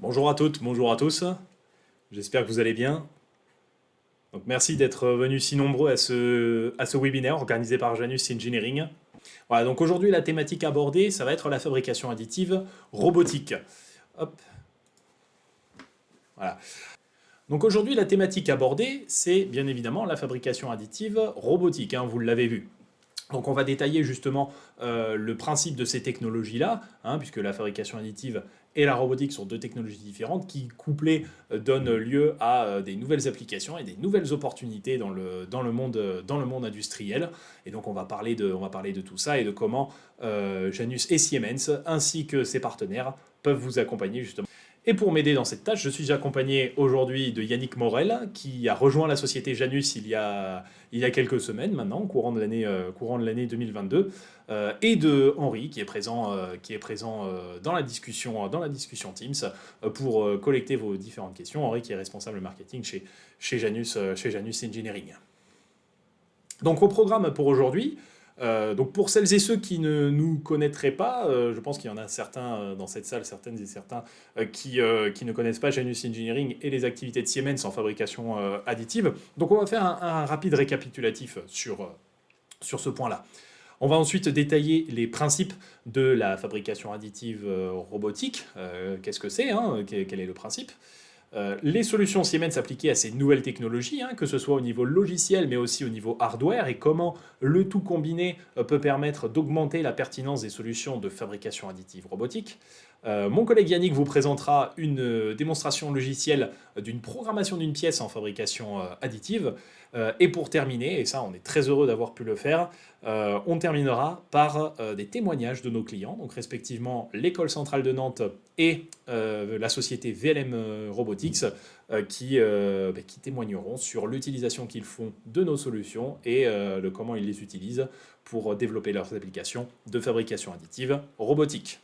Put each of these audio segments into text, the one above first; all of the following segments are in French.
Bonjour à toutes, bonjour à tous. J'espère que vous allez bien. Donc, merci d'être venus si nombreux à ce webinaire organisé par Janus Engineering. Voilà, donc aujourd'hui, la thématique abordée, ça va être la fabrication additive robotique. Hop, voilà. Donc aujourd'hui, la thématique abordée, c'est bien évidemment la fabrication additive robotique, hein, vous l'avez vu. Donc on va détailler justement le principe de ces technologies-là, hein, puisque la fabrication additive et la robotique sont deux technologies différentes qui, couplées, donnent lieu à des nouvelles applications et des nouvelles opportunités dans le monde industriel. Et donc on va parler de tout ça et de comment Janus et Siemens, ainsi que ses partenaires, peuvent vous accompagner justement. Et pour m'aider dans cette tâche, je suis accompagné aujourd'hui de Yannick Morel, qui a rejoint la société Janus il y a quelques semaines maintenant, courant de l'année 2022, et de Henri, qui est présent dans la discussion Teams, pour collecter vos différentes questions. Henri, qui est responsable marketing chez Janus Engineering. Donc au programme pour aujourd'hui, donc pour celles et ceux qui ne nous connaîtraient pas, je pense qu'il y en a certains dans cette salle, certaines et certains qui ne connaissent pas Janus Engineering et les activités de Siemens en fabrication additive. Donc on va faire un rapide récapitulatif sur ce point-là. On va ensuite détailler les principes de la fabrication additive robotique. Qu'est-ce que c'est, hein, quel est le principe? Les solutions Siemens appliquées à ces nouvelles technologies, hein, que ce soit au niveau logiciel mais aussi au niveau hardware, et comment le tout combiné peut permettre d'augmenter la pertinence des solutions de fabrication additive robotique. Mon collègue Yannick vous présentera une démonstration logicielle d'une programmation d'une pièce en fabrication additive. Et pour terminer, et ça on est très heureux d'avoir pu le faire, on terminera par des témoignages de nos clients, donc respectivement l'École centrale de Nantes et la société VLM Robotics, qui témoigneront sur l'utilisation qu'ils font de nos solutions et de comment ils les utilisent pour développer leurs applications de fabrication additive robotique.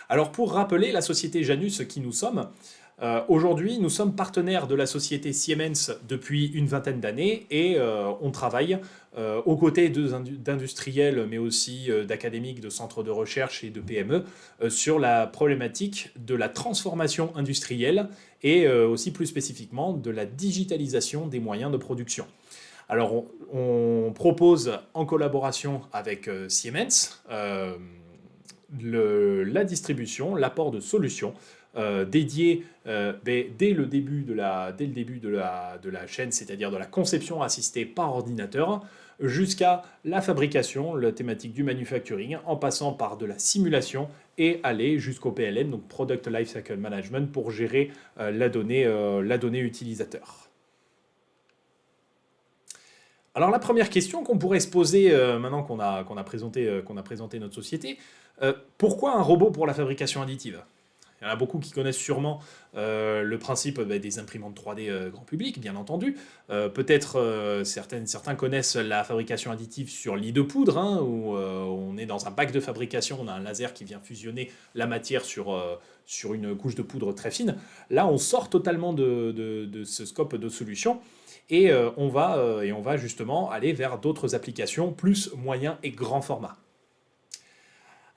Alors pour rappeler la société Janus qui nous sommes, aujourd'hui nous sommes partenaires de la société Siemens depuis une vingtaine d'années et on travaille aux côtés d'industriels mais aussi d'académiques, de centres de recherche et de PME sur la problématique de la transformation industrielle et aussi plus spécifiquement de la digitalisation des moyens de production. Alors on propose en collaboration avec Siemens la distribution, l'apport de solutions dédiées dès le début de la chaîne, c'est-à-dire de la conception assistée par ordinateur, jusqu'à la fabrication, la thématique du manufacturing, en passant par de la simulation et aller jusqu'au PLM, donc Product Lifecycle Management, pour gérer la donnée utilisateur. Alors la première question qu'on pourrait se poser maintenant qu'on a présenté notre société, pourquoi un robot pour la fabrication additive? Il y en a beaucoup qui connaissent sûrement le principe des imprimantes 3D grand public, bien entendu. Peut-être certains connaissent la fabrication additive sur lit de poudre, hein, où on est dans un bac de fabrication, on a un laser qui vient fusionner la matière sur une couche de poudre très fine. Là, on sort totalement de ce scope de solution. Et on va justement aller vers d'autres applications plus moyen et grand format.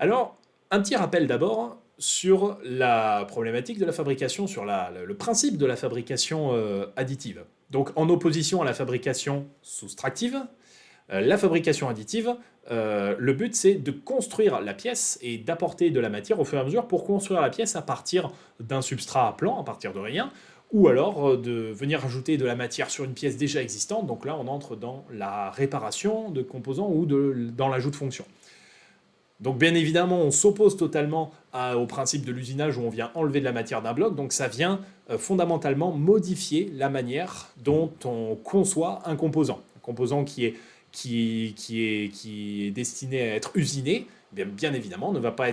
Alors, un petit rappel d'abord sur la problématique de la fabrication, sur le principe de la fabrication additive. Donc, en opposition à la fabrication soustractive, la fabrication additive, le but c'est de construire la pièce et d'apporter de la matière au fur et à mesure pour construire la pièce à partir d'un substrat à plan, à partir de rien, ou alors de venir ajouter de la matière sur une pièce déjà existante. Donc là, on entre dans la réparation de composants ou dans l'ajout de fonctions. Donc bien évidemment, on s'oppose totalement au principe de l'usinage où on vient enlever de la matière d'un bloc. Donc ça vient fondamentalement modifier la manière dont on conçoit un composant. Un composant qui est destiné à être usiné, bien évidemment, ne va pas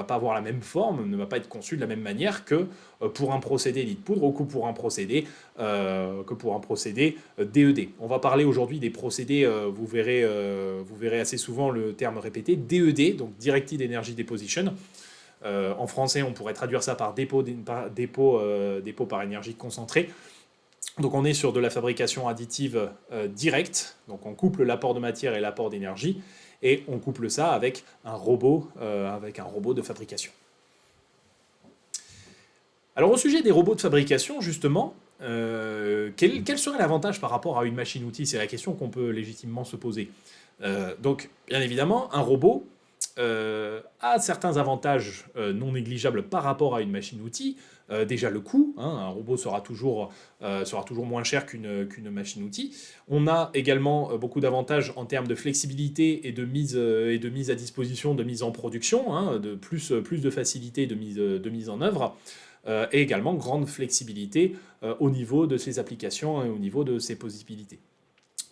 avoir la même forme, ne va pas être conçu de la même manière que pour un procédé lit de poudre ou que pour un procédé DED. On va parler aujourd'hui des procédés, vous verrez assez souvent le terme répété, DED, donc Directed Energy Deposition. En français, on pourrait traduire ça par dépôt par énergie concentrée. Donc on est sur de la fabrication additive directe, donc on couple l'apport de matière et l'apport d'énergie, et on couple ça avec un robot de fabrication. Alors au sujet des robots de fabrication, justement, quel serait l'avantage par rapport à une machine-outil? C'est la question qu'on peut légitimement se poser. Donc, bien évidemment, un robot a certains avantages non négligeables par rapport à une machine-outil. Déjà le coût, hein, un robot sera toujours moins cher qu'une machine-outil. On a également beaucoup d'avantages en termes de flexibilité et de mise à disposition, de mise en production, hein, de plus de facilité de mise en œuvre, et également grande flexibilité au niveau de ses applications et au niveau de ses possibilités.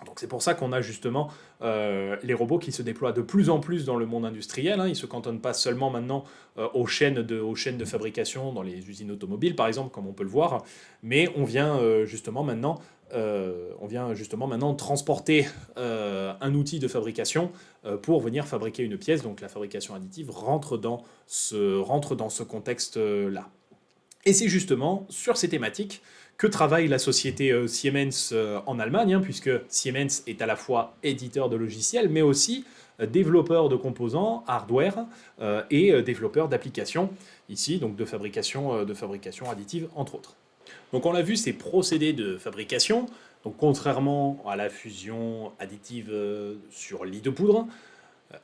Donc c'est pour ça qu'on a justement les robots qui se déploient de plus en plus dans le monde industriel, hein. Ils ne se cantonnent pas seulement maintenant aux chaînes de fabrication dans les usines automobiles, par exemple, comme on peut le voir, mais on vient justement maintenant transporter un outil de fabrication pour venir fabriquer une pièce. Donc la fabrication additive rentre dans ce contexte-là. Et c'est justement sur ces thématiques que travaille la société Siemens en Allemagne, hein, puisque Siemens est à la fois éditeur de logiciels, mais aussi développeur de composants, hardware, et développeur d'applications, ici, donc de fabrication additive, entre autres. Donc on l'a vu, ces procédés de fabrication, donc contrairement à la fusion additive sur lit de poudre,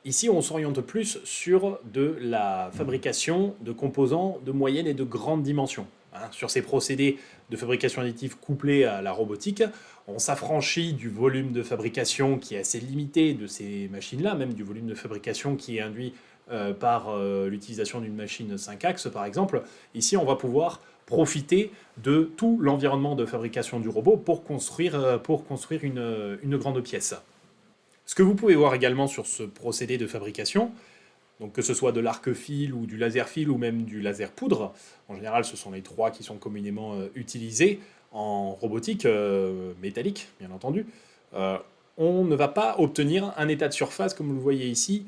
ici, on s'oriente plus sur de la fabrication de composants de moyenne et de grande dimension, hein. Sur ces procédés de fabrication additive couplés à la robotique, on s'affranchit du volume de fabrication qui est assez limité de ces machines-là, même du volume de fabrication qui est induit par l'utilisation d'une machine 5 axes, par exemple. Ici, on va pouvoir profiter de tout l'environnement de fabrication du robot pour construire une grande pièce. Ce que vous pouvez voir également sur ce procédé de fabrication, donc que ce soit de l'arc-fil ou du laser-fil ou même du laser poudre, en général ce sont les trois qui sont communément utilisés en robotique métallique, bien entendu, on ne va pas obtenir un état de surface, comme vous le voyez ici,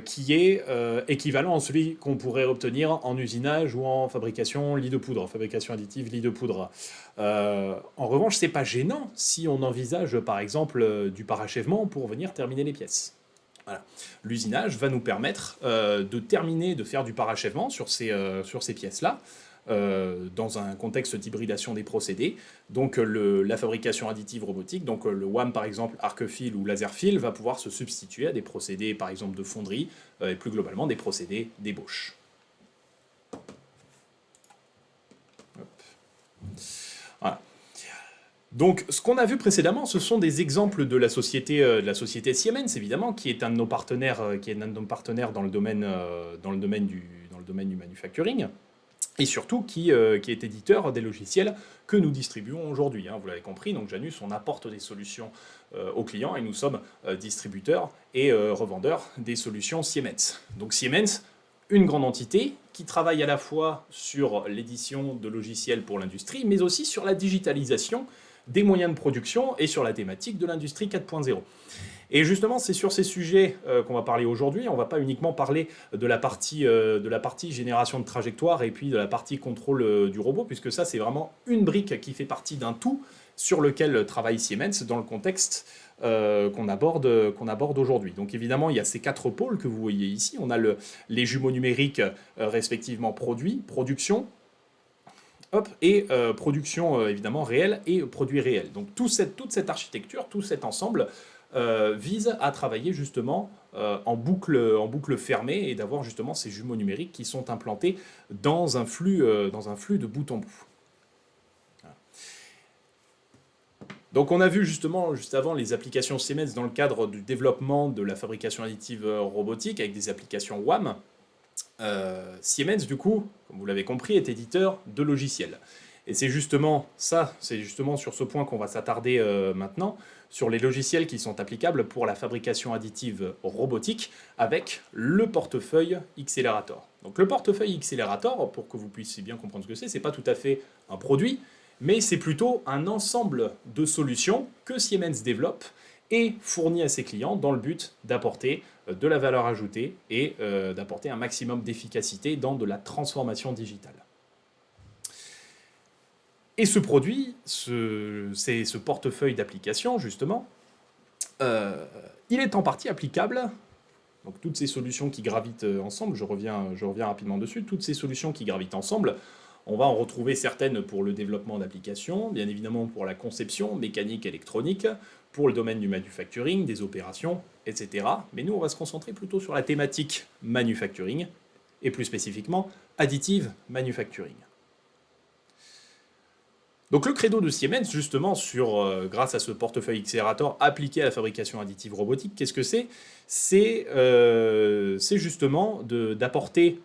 qui est équivalent à celui qu'on pourrait obtenir en usinage ou en fabrication lit de poudre, en fabrication additive lit de poudre. En revanche, c'est pas gênant si on envisage par exemple du parachèvement pour venir terminer les pièces. Voilà. L'usinage va nous permettre de terminer, de faire du parachèvement sur ces pièces-là, dans un contexte d'hybridation des procédés. Donc la fabrication additive robotique, donc le WAM par exemple, arc-fil ou laser-fil, va pouvoir se substituer à des procédés par exemple de fonderie, et plus globalement des procédés d'ébauche. Voilà. Donc, ce qu'on a vu précédemment, ce sont des exemples de la société Siemens, évidemment, qui est un de nos partenaires, dans le domaine du manufacturing, et surtout qui est éditeur des logiciels que nous distribuons aujourd'hui, hein. Vous l'avez compris, donc Janus, on apporte des solutions aux clients, et nous sommes distributeurs et revendeurs des solutions Siemens. Donc Siemens, une grande entité qui travaille à la fois sur l'édition de logiciels pour l'industrie, mais aussi sur la digitalisation des moyens de production et sur la thématique de l'industrie 4.0. Et justement, c'est sur ces sujets qu'on va parler aujourd'hui. On ne va pas uniquement parler de la partie génération de trajectoire et puis de la partie contrôle du robot, puisque ça, c'est vraiment une brique qui fait partie d'un tout sur lequel travaille Siemens dans le contexte qu'on aborde aujourd'hui. Donc évidemment, il y a ces quatre pôles que vous voyez ici. On a les jumeaux numériques respectivement production, et production évidemment réelle et produit réel. Donc toute cette architecture, tout cet ensemble vise à travailler justement en boucle fermée et d'avoir justement ces jumeaux numériques qui sont implantés dans un flux de bout en bout. Voilà. Donc on a vu justement juste avant les applications Siemens dans le cadre du développement de la fabrication additive robotique avec des applications WAM. Siemens, du coup, comme vous l'avez compris, est éditeur de logiciels. Et c'est justement sur ce point qu'on va s'attarder maintenant, sur les logiciels qui sont applicables pour la fabrication additive robotique avec le portefeuille Xcelerator. Donc le portefeuille Xcelerator, pour que vous puissiez bien comprendre ce que c'est pas tout à fait un produit, mais c'est plutôt un ensemble de solutions que Siemens développe et fournit à ses clients dans le but d'apporter de la valeur ajoutée et d'apporter un maximum d'efficacité dans de la transformation digitale. Et ce produit, c'est ce portefeuille d'applications, justement, il est en partie applicable, donc toutes ces solutions qui gravitent ensemble, je reviens rapidement dessus, toutes ces solutions qui gravitent ensemble, On va en retrouver certaines pour le développement d'applications, bien évidemment pour la conception mécanique, électronique, pour le domaine du manufacturing, des opérations, etc. Mais nous, on va se concentrer plutôt sur la thématique manufacturing, et plus spécifiquement additive manufacturing. Donc le credo de Siemens, justement, grâce à ce portefeuille Xerator appliqué à la fabrication additive robotique, qu'est-ce que c'est? C'est justement d'apporter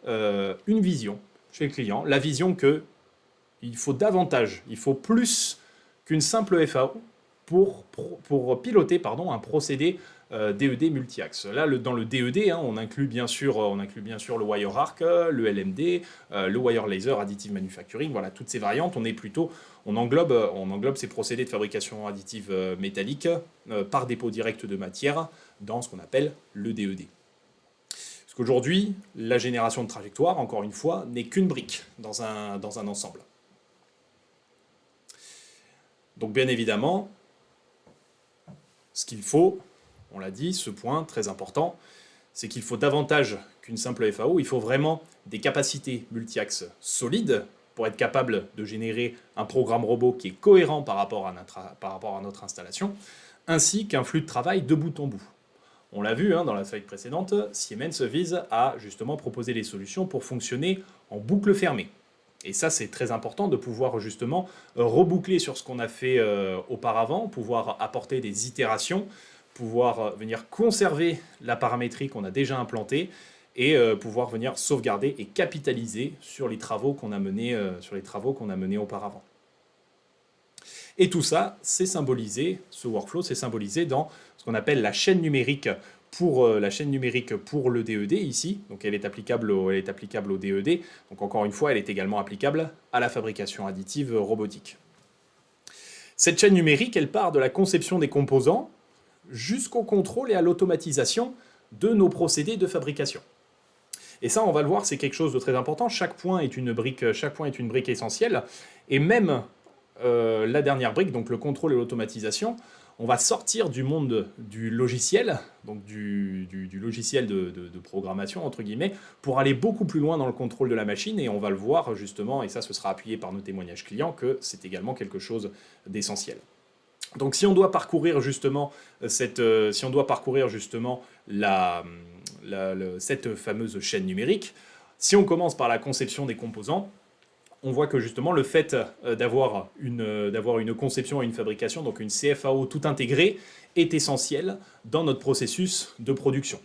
une vision chez le client, la vision qu'il faut davantage, il faut plus qu'une simple FAO pour piloter un procédé DED multi-axe. Là, dans le DED, on inclut bien sûr le wire arc, le LMD, le wire laser, additive manufacturing, voilà, toutes ces variantes. On englobe ces procédés de fabrication additive métallique par dépôt direct de matière dans ce qu'on appelle le DED. Parce qu'aujourd'hui, la génération de trajectoire, encore une fois, n'est qu'une brique dans un ensemble. Donc bien évidemment, ce qu'il faut, on l'a dit, ce point très important, c'est qu'il faut davantage qu'une simple FAO, il faut vraiment des capacités multi-axes solides pour être capable de générer un programme robot qui est cohérent par rapport à notre installation, ainsi qu'un flux de travail de bout en bout. On l'a vu dans la slide précédente, Siemens vise à justement proposer des solutions pour fonctionner en boucle fermée. Et ça, c'est très important de pouvoir justement reboucler sur ce qu'on a fait auparavant, pouvoir apporter des itérations, pouvoir venir conserver la paramétrie qu'on a déjà implantée et pouvoir venir sauvegarder et capitaliser sur les travaux qu'on a menés auparavant. Et tout ça, c'est symbolisé, ce workflow, c'est symbolisé dans ce qu'on appelle la chaîne numérique pour le DED ici. Donc elle est applicable au DED. Donc encore une fois, elle est également applicable à la fabrication additive robotique. Cette chaîne numérique, elle part de la conception des composants jusqu'au contrôle et à l'automatisation de nos procédés de fabrication. Et ça, on va le voir, c'est quelque chose de très important. Chaque point est une brique essentielle. Et même la dernière brique, donc le contrôle et l'automatisation, on va sortir du monde du logiciel, donc du logiciel de programmation, entre guillemets, pour aller beaucoup plus loin dans le contrôle de la machine. Et on va le voir justement, et ça, ce sera appuyé par nos témoignages clients, que c'est également quelque chose d'essentiel. Donc si on doit parcourir justement cette fameuse chaîne numérique, si on commence par la conception des composants, on voit que justement le fait d'avoir une conception et une fabrication, donc une CFAO tout intégrée, est essentiel dans notre processus de production.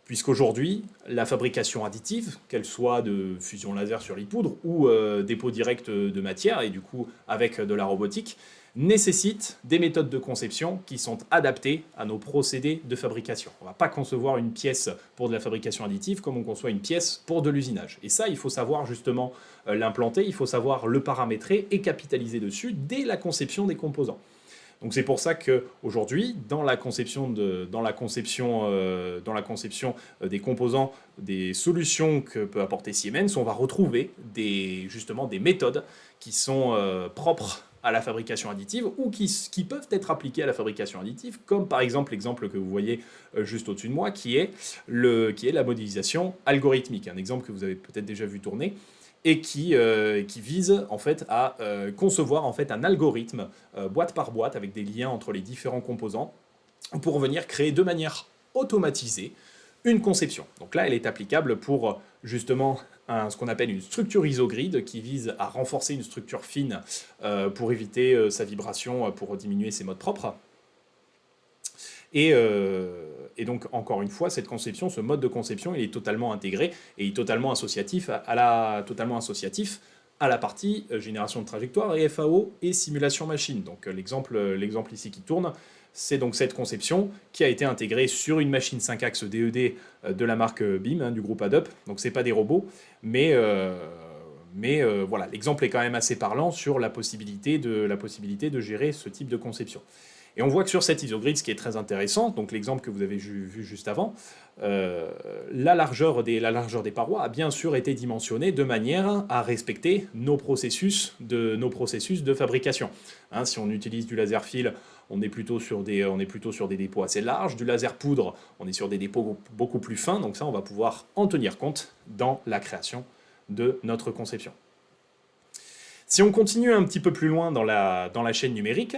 Puisqu'aujourd'hui, la fabrication additive, qu'elle soit de fusion laser sur lit poudre ou dépôt direct de matière, et du coup avec de la robotique, nécessite des méthodes de conception qui sont adaptées à nos procédés de fabrication. On ne va pas concevoir une pièce pour de la fabrication additive comme on conçoit une pièce pour de l'usinage. Et ça, il faut savoir justement l'implanter, il faut savoir le paramétrer et capitaliser dessus dès la conception des composants. Donc c'est pour ça qu'aujourd'hui, dans la conception des composants, des solutions que peut apporter Siemens, on va retrouver des méthodes qui sont propres à la fabrication additive ou qui peuvent être appliquées à la fabrication additive, comme par exemple l'exemple que vous voyez juste au-dessus de moi, qui est la modélisation algorithmique, un exemple que vous avez peut-être déjà vu tourner, et qui vise en fait à concevoir en fait un algorithme boîte par boîte avec des liens entre les différents composants pour venir créer de manière automatisée une conception. Donc là, elle est applicable pour justement ce qu'on appelle une structure isogrid qui vise à renforcer une structure fine pour éviter sa vibration, pour diminuer ses modes propres. Et donc, encore une fois, cette conception, ce mode de conception, il est totalement intégré et il est totalement associatif à la partie génération de trajectoire et FAO et simulation machine. Donc l'exemple ici qui tourne, c'est donc cette conception qui a été intégrée sur une machine 5 axes DED de la marque BIM, du groupe Adobe. Donc c'est pas des robots, mais voilà, l'exemple est quand même assez parlant sur la possibilité de gérer ce type de conception. Et on voit que sur cette isogrid, ce qui est très intéressant, donc l'exemple que vous avez vu juste avant, la largeur des parois a bien sûr été dimensionnée de manière à respecter nos processus de fabrication. Si on utilise du laser fil, on est plutôt sur des dépôts assez larges. Du laser poudre, on est sur des dépôts beaucoup plus fins. Donc ça, on va pouvoir en tenir compte dans la création de notre conception. Si on continue un petit peu plus loin dans la chaîne numérique,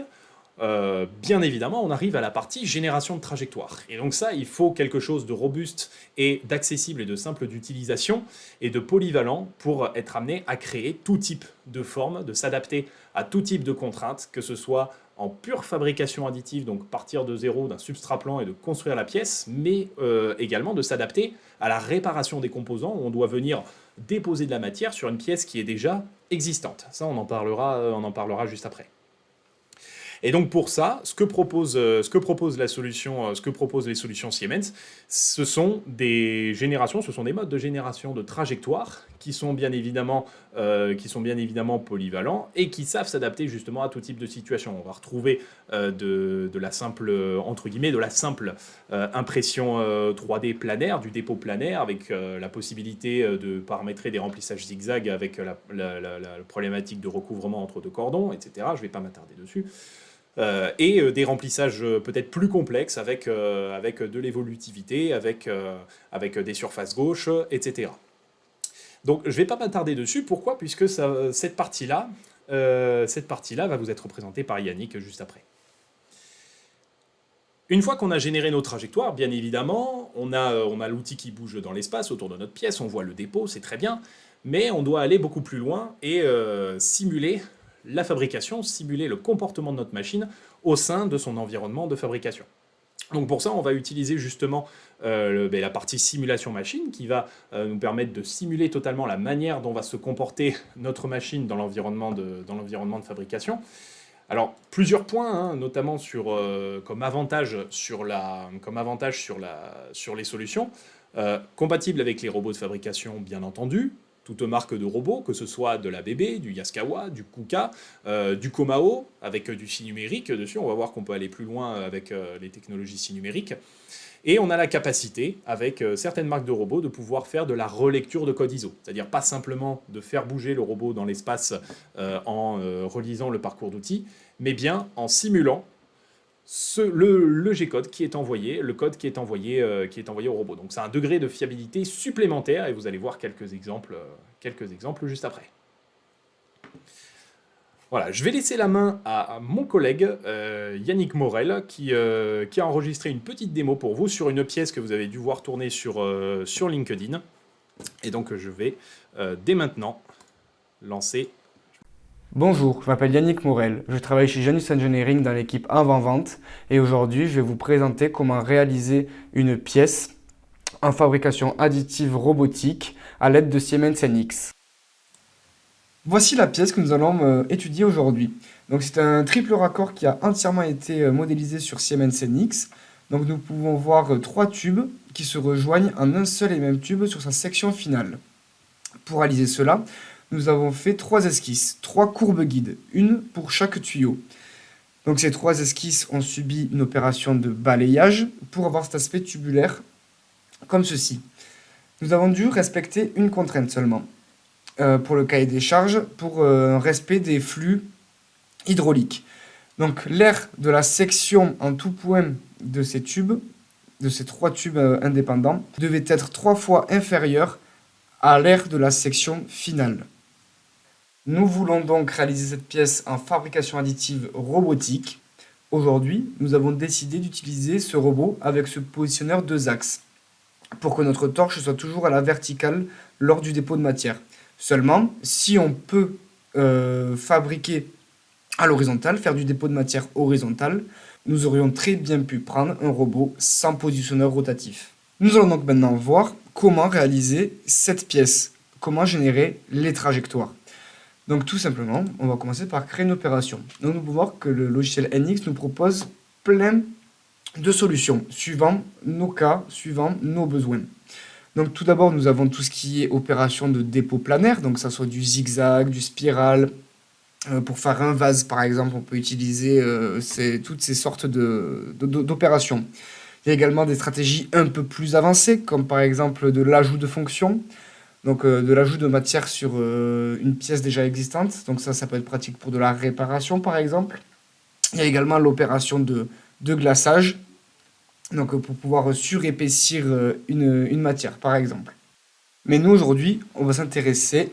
bien évidemment, on arrive à la partie génération de trajectoire. Et donc ça, il faut quelque chose de robuste et d'accessible et de simple d'utilisation et de polyvalent pour être amené à créer tout type de forme, de s'adapter à tout type de contraintes, que ce soit en pure fabrication additive, donc partir de zéro d'un substrat plan et de construire la pièce, mais également de s'adapter à la réparation des composants, où on doit venir déposer de la matière sur une pièce qui est déjà existante. Ça, on en parlera juste après. Et donc pour ça, ce que propose les solutions Siemens, ce sont des générations, ce sont des modes de génération de trajectoires qui sont bien évidemment polyvalents et qui savent s'adapter justement à tout type de situation. On va retrouver de la simple, entre guillemets, de la simple impression 3D planaire, du dépôt planaire, avec la possibilité de paramétrer des remplissages zigzag avec la problématique de recouvrement entre deux cordons, etc. Je ne vais pas m'attarder dessus. Et des remplissages peut-être plus complexes avec de l'évolutivité, avec des surfaces gauches, etc. Donc je ne vais pas m'attarder dessus. Pourquoi? Puisque cette partie-là va vous être représentée par Yannick juste après. Une fois qu'on a généré nos trajectoires, bien évidemment, on a l'outil qui bouge dans l'espace autour de notre pièce, on voit le dépôt, c'est très bien, mais on doit aller beaucoup plus loin et simuler la fabrication, simuler le comportement de notre machine au sein de son environnement de fabrication. Donc pour ça, on va utiliser justement la partie simulation machine qui va nous permettre de simuler totalement la manière dont va se comporter notre machine dans l'environnement de fabrication. Alors, plusieurs points, hein, notamment comme avantage sur les solutions. Compatible avec les robots de fabrication, bien entendu, toute marque de robots, que ce soit de la l'ABB, du Yaskawa, du Kuka, du Komao, avec du SI numérique dessus. On va voir qu'on peut aller plus loin avec les technologies SI numériques. Et on a la capacité, avec certaines marques de robots, de pouvoir faire de la relecture de code ISO. C'est-à-dire pas simplement de faire bouger le robot dans l'espace en relisant le parcours d'outils, mais bien en simulant le G-code qui est envoyé, le code qui est envoyé au robot. Donc c'est un degré de fiabilité supplémentaire, et vous allez voir quelques exemples juste après. Voilà, je vais laisser la main à mon collègue Yannick Morel qui a enregistré une petite démo pour vous sur une pièce que vous avez dû voir tourner sur LinkedIn. Et donc je vais dès maintenant lancer. Bonjour, je m'appelle Yannick Morel, je travaille chez Janus Engineering dans l'équipe avant-vente et aujourd'hui je vais vous présenter comment réaliser une pièce en fabrication additive robotique à l'aide de Siemens NX. Voici la pièce que nous allons étudier aujourd'hui. Donc c'est un triple raccord qui a entièrement été modélisé sur Siemens NX. Donc nous pouvons voir trois tubes qui se rejoignent en un seul et même tube sur sa section finale. Pour réaliser cela, nous avons fait trois esquisses, trois courbes guides, une pour chaque tuyau. Donc ces trois esquisses ont subi une opération de balayage pour avoir cet aspect tubulaire comme ceci. Nous avons dû respecter une contrainte seulement pour le cahier des charges, pour un respect des flux hydrauliques. Donc l'air de la section en tout point de ces tubes, de ces trois tubes indépendants, devait être 3 fois inférieur à l'air de la section finale. Nous voulons donc réaliser cette pièce en fabrication additive robotique. Aujourd'hui, nous avons décidé d'utiliser ce robot avec ce positionneur 2 axes pour que notre torche soit toujours à la verticale lors du dépôt de matière. Seulement, si on peut fabriquer à l'horizontale, faire du dépôt de matière horizontal, nous aurions très bien pu prendre un robot sans positionneur rotatif. Nous allons donc maintenant voir comment réaliser cette pièce, comment générer les trajectoires. Donc tout simplement, on va commencer par créer une opération. Donc nous pouvons voir que le logiciel NX nous propose plein de solutions, suivant nos cas, suivant nos besoins. Donc tout d'abord, nous avons tout ce qui est opération de dépôt planaire, donc ça soit du zigzag, du spiral. Pour faire un vase, par exemple, on peut utiliser toutes ces sortes d'opérations. Il y a également des stratégies un peu plus avancées, comme par exemple de l'ajout de fonctions. Donc de l'ajout de matière sur une pièce déjà existante. Donc ça peut être pratique pour de la réparation par exemple. Il y a également l'opération de glaçage. Donc pour pouvoir surépaissir une matière par exemple. Mais nous aujourd'hui, on va s'intéresser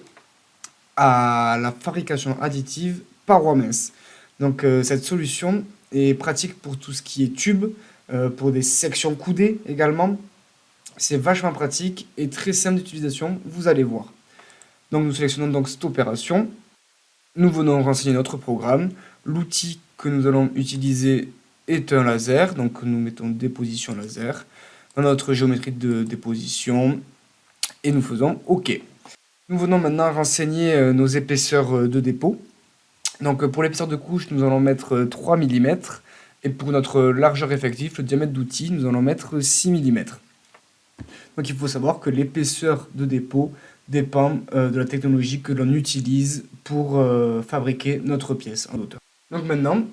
à la fabrication additive paroi mince. Donc cette solution est pratique pour tout ce qui est tube, pour des sections coudées également. C'est vachement pratique et très simple d'utilisation, vous allez voir. Donc nous sélectionnons donc cette opération. Nous venons renseigner notre programme. L'outil que nous allons utiliser est un laser, donc nous mettons déposition laser dans notre géométrie de déposition et nous faisons OK. Nous venons maintenant renseigner nos épaisseurs de dépôt. Donc pour l'épaisseur de couche, nous allons mettre 3 mm et pour notre largeur effective, le diamètre d'outil, nous allons mettre 6 mm. Donc il faut savoir que l'épaisseur de dépôt dépend de la technologie que l'on utilise pour fabriquer notre pièce en hauteur. Donc maintenant,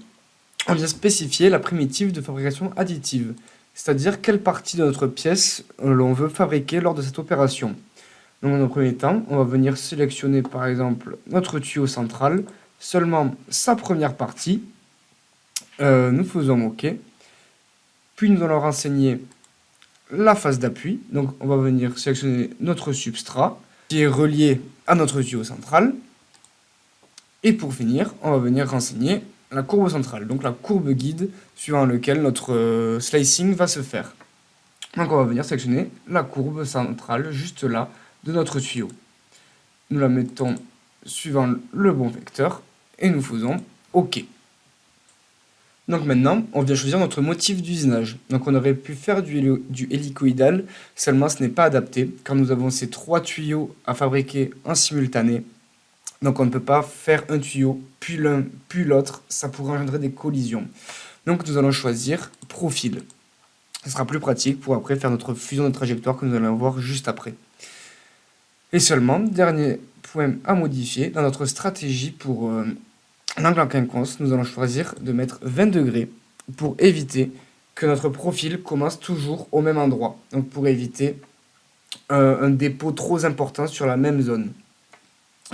on vient spécifier la primitive de fabrication additive, c'est-à-dire quelle partie de notre pièce l'on veut fabriquer lors de cette opération. Donc dans un premier temps, on va venir sélectionner par exemple notre tuyau central, seulement sa première partie. Nous faisons OK. Puis nous allons renseigner la phase d'appui. Donc on va venir sélectionner notre substrat qui est relié à notre tuyau central. Et pour finir, on va venir renseigner la courbe centrale, donc la courbe guide suivant laquelle notre slicing va se faire. Donc on va venir sélectionner la courbe centrale juste là de notre tuyau. Nous la mettons suivant le bon vecteur et nous faisons OK. Donc maintenant, on vient choisir notre motif d'usinage. Donc on aurait pu faire du hélicoïdal, seulement ce n'est pas adapté, car nous avons ces 3 tuyaux à fabriquer en simultané. Donc on ne peut pas faire un tuyau, puis l'un, puis l'autre, ça pourrait engendrer des collisions. Donc nous allons choisir profil. Ce sera plus pratique pour après faire notre fusion de trajectoire que nous allons voir juste après. Et seulement, dernier point à modifier, dans notre stratégie pour l'angle en quinconce, nous allons choisir de mettre 20 degrés pour éviter que notre profil commence toujours au même endroit. Donc pour éviter un dépôt trop important sur la même zone.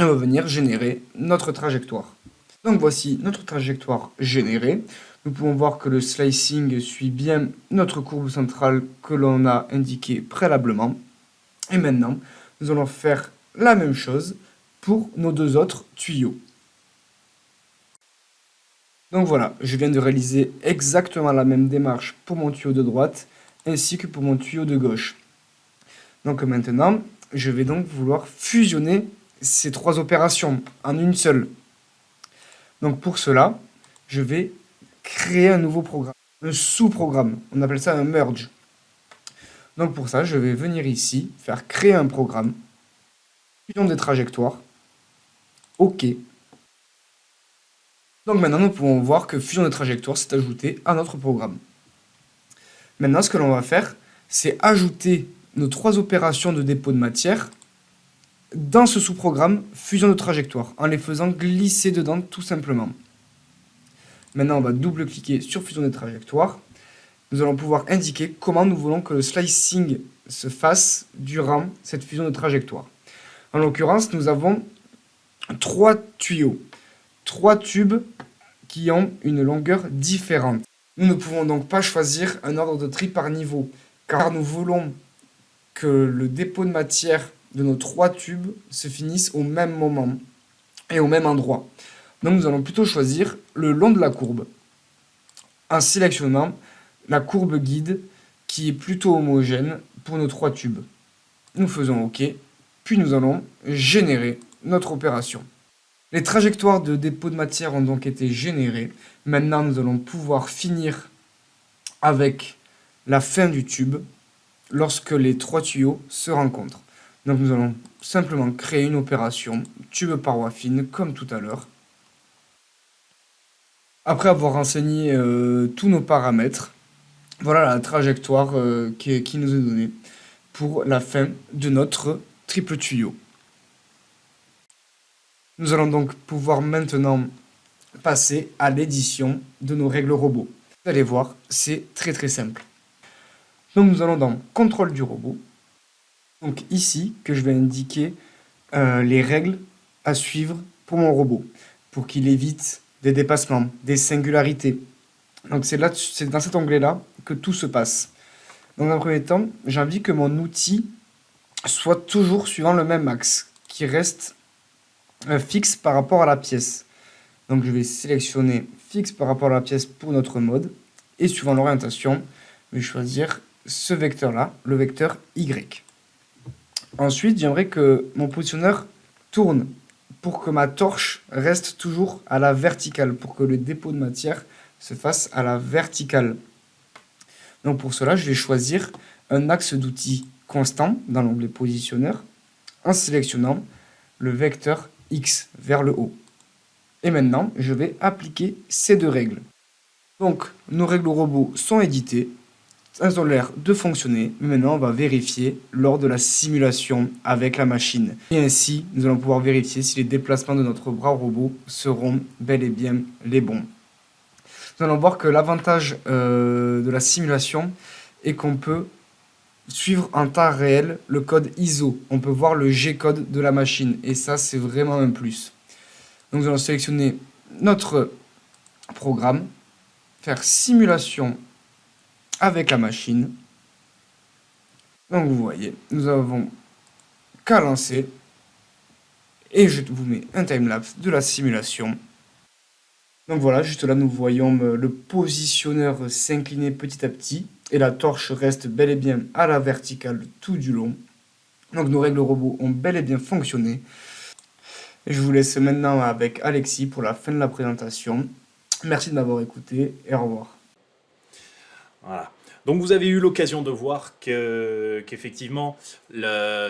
On va venir générer notre trajectoire. Donc voici notre trajectoire générée. Nous pouvons voir que le slicing suit bien notre courbe centrale que l'on a indiquée préalablement. Et maintenant, nous allons faire la même chose pour nos 2 autres tuyaux. Donc voilà, je viens de réaliser exactement la même démarche pour mon tuyau de droite ainsi que pour mon tuyau de gauche. Donc maintenant, je vais donc vouloir fusionner ces 3 opérations en une seule. Donc pour cela, je vais créer un nouveau programme, un sous-programme. On appelle ça un merge. Donc pour ça, je vais venir ici, faire créer un programme, fusion des trajectoires, OK. Donc maintenant, nous pouvons voir que fusion des trajectoires s'est ajouté à notre programme. Maintenant, ce que l'on va faire, c'est ajouter nos 3 opérations de dépôt de matière dans ce sous-programme fusion de trajectoire, en les faisant glisser dedans tout simplement. Maintenant, on va double-cliquer sur fusion des trajectoires. Nous allons pouvoir indiquer comment nous voulons que le slicing se fasse durant cette fusion de trajectoire. En l'occurrence, nous avons 3 tuyaux, 3 tubes qui ont une longueur différente. Nous ne pouvons donc pas choisir un ordre de tri par niveau, car nous voulons que le dépôt de matière de nos 3 tubes se finissent au même moment et au même endroit. Donc nous allons plutôt choisir le long de la courbe en sélectionnant la courbe guide qui est plutôt homogène pour nos 3 tubes. Nous faisons OK, puis nous allons générer notre opération. Les trajectoires de dépôt de matière ont donc été générées. Maintenant, nous allons pouvoir finir avec la fin du tube lorsque les 3 tuyaux se rencontrent. Donc nous allons simplement créer une opération tube paroi fine comme tout à l'heure. Après avoir renseigné tous nos paramètres, voilà la trajectoire qui nous est donnée pour la fin de notre triple tuyau. Nous allons donc pouvoir maintenant passer à l'édition de nos règles robots. Vous allez voir, c'est très simple. Donc nous allons dans contrôle du robot. Donc ici que je vais indiquer les règles à suivre pour mon robot, pour qu'il évite des dépassements, des singularités. Donc c'est dans cet onglet-là que tout se passe. Donc dans un premier temps, j'ai envie que mon outil soit toujours suivant le même axe, qui reste fixe par rapport à la pièce. Donc je vais sélectionner fixe par rapport à la pièce pour notre mode. Et suivant l'orientation, je vais choisir ce vecteur-là, le vecteur Y. Ensuite, j'aimerais que mon positionneur tourne pour que ma torche reste toujours à la verticale, pour que le dépôt de matière se fasse à la verticale. Donc pour cela, je vais choisir un axe d'outils constant dans l'onglet positionneur en sélectionnant le vecteur X vers le haut. Et maintenant, je vais appliquer ces deux règles. Donc, nos règles robots sont éditées, elles ont l'air de fonctionner, mais maintenant on va vérifier lors de la simulation avec la machine. Et ainsi, nous allons pouvoir vérifier si les déplacements de notre bras robot seront bel et bien les bons. Nous allons voir que l'avantage de la simulation est qu'on peut suivre en temps réel le code ISO. On peut voir le G-code de la machine, et ça c'est vraiment un plus. Donc nous allons sélectionner notre programme, faire simulation avec la machine. Donc vous voyez, nous avons qu'à lancer et je vous mets un timelapse de la simulation. Donc voilà, juste là nous voyons le positionneur s'incliner petit à petit et la torche reste bel et bien à la verticale tout du long. Donc nos règles robots ont bel et bien fonctionné. Et je vous laisse maintenant avec Alexis pour la fin de la présentation. Merci de m'avoir écouté et au revoir. Voilà. Donc vous avez eu l'occasion de voir qu'effectivement,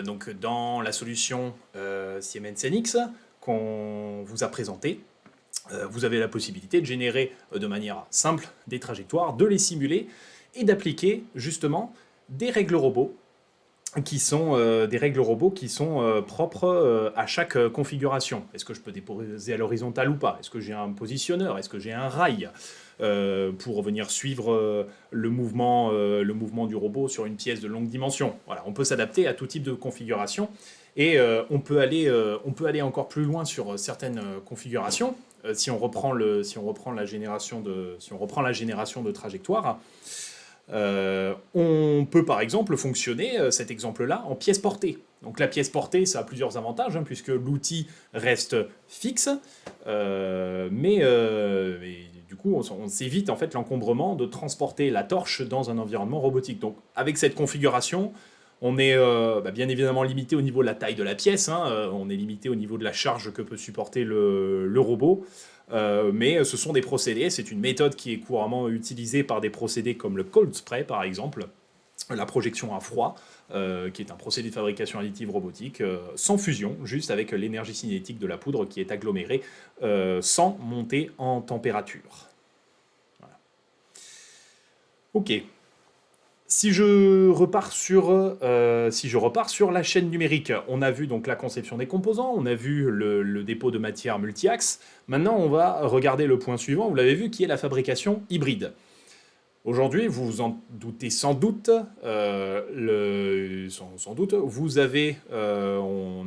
donc dans la solution Siemens NX qu'on vous a présentée, vous avez la possibilité de générer de manière simple des trajectoires, de les simuler et d'appliquer justement des règles robots qui sont propres à chaque configuration. Est-ce que je peux déposer à l'horizontale ou pas? Est-ce que j'ai un positionneur? Est-ce que j'ai un rail pour venir suivre le mouvement du robot sur une pièce de longue dimension? Voilà, on peut s'adapter à tout type de configuration et on peut aller encore plus loin sur certaines configurations. Si on reprend la génération de trajectoires. On peut par exemple fonctionner, cet exemple-là, en pièce portée. Donc la pièce portée, ça a plusieurs avantages, hein, puisque l'outil reste fixe, mais du coup, on s'évite en fait l'encombrement de transporter la torche dans un environnement robotique. Donc avec cette configuration, on est bien évidemment limité au niveau de la taille de la pièce, hein, on est limité au niveau de la charge que peut supporter le robot. Mais ce sont des procédés, c'est une méthode qui est couramment utilisée par des procédés comme le cold spray par exemple, la projection à froid, qui est un procédé de fabrication additive robotique, sans fusion, juste avec l'énergie cinétique de la poudre qui est agglomérée sans monter en température. Voilà. Ok. Si je repars sur la chaîne numérique, on a vu donc la conception des composants, on a vu le dépôt de matière multi-axe. Maintenant, on va regarder le point suivant, vous l'avez vu, qui est la fabrication hybride. Aujourd'hui, vous vous en doutez sans doute, on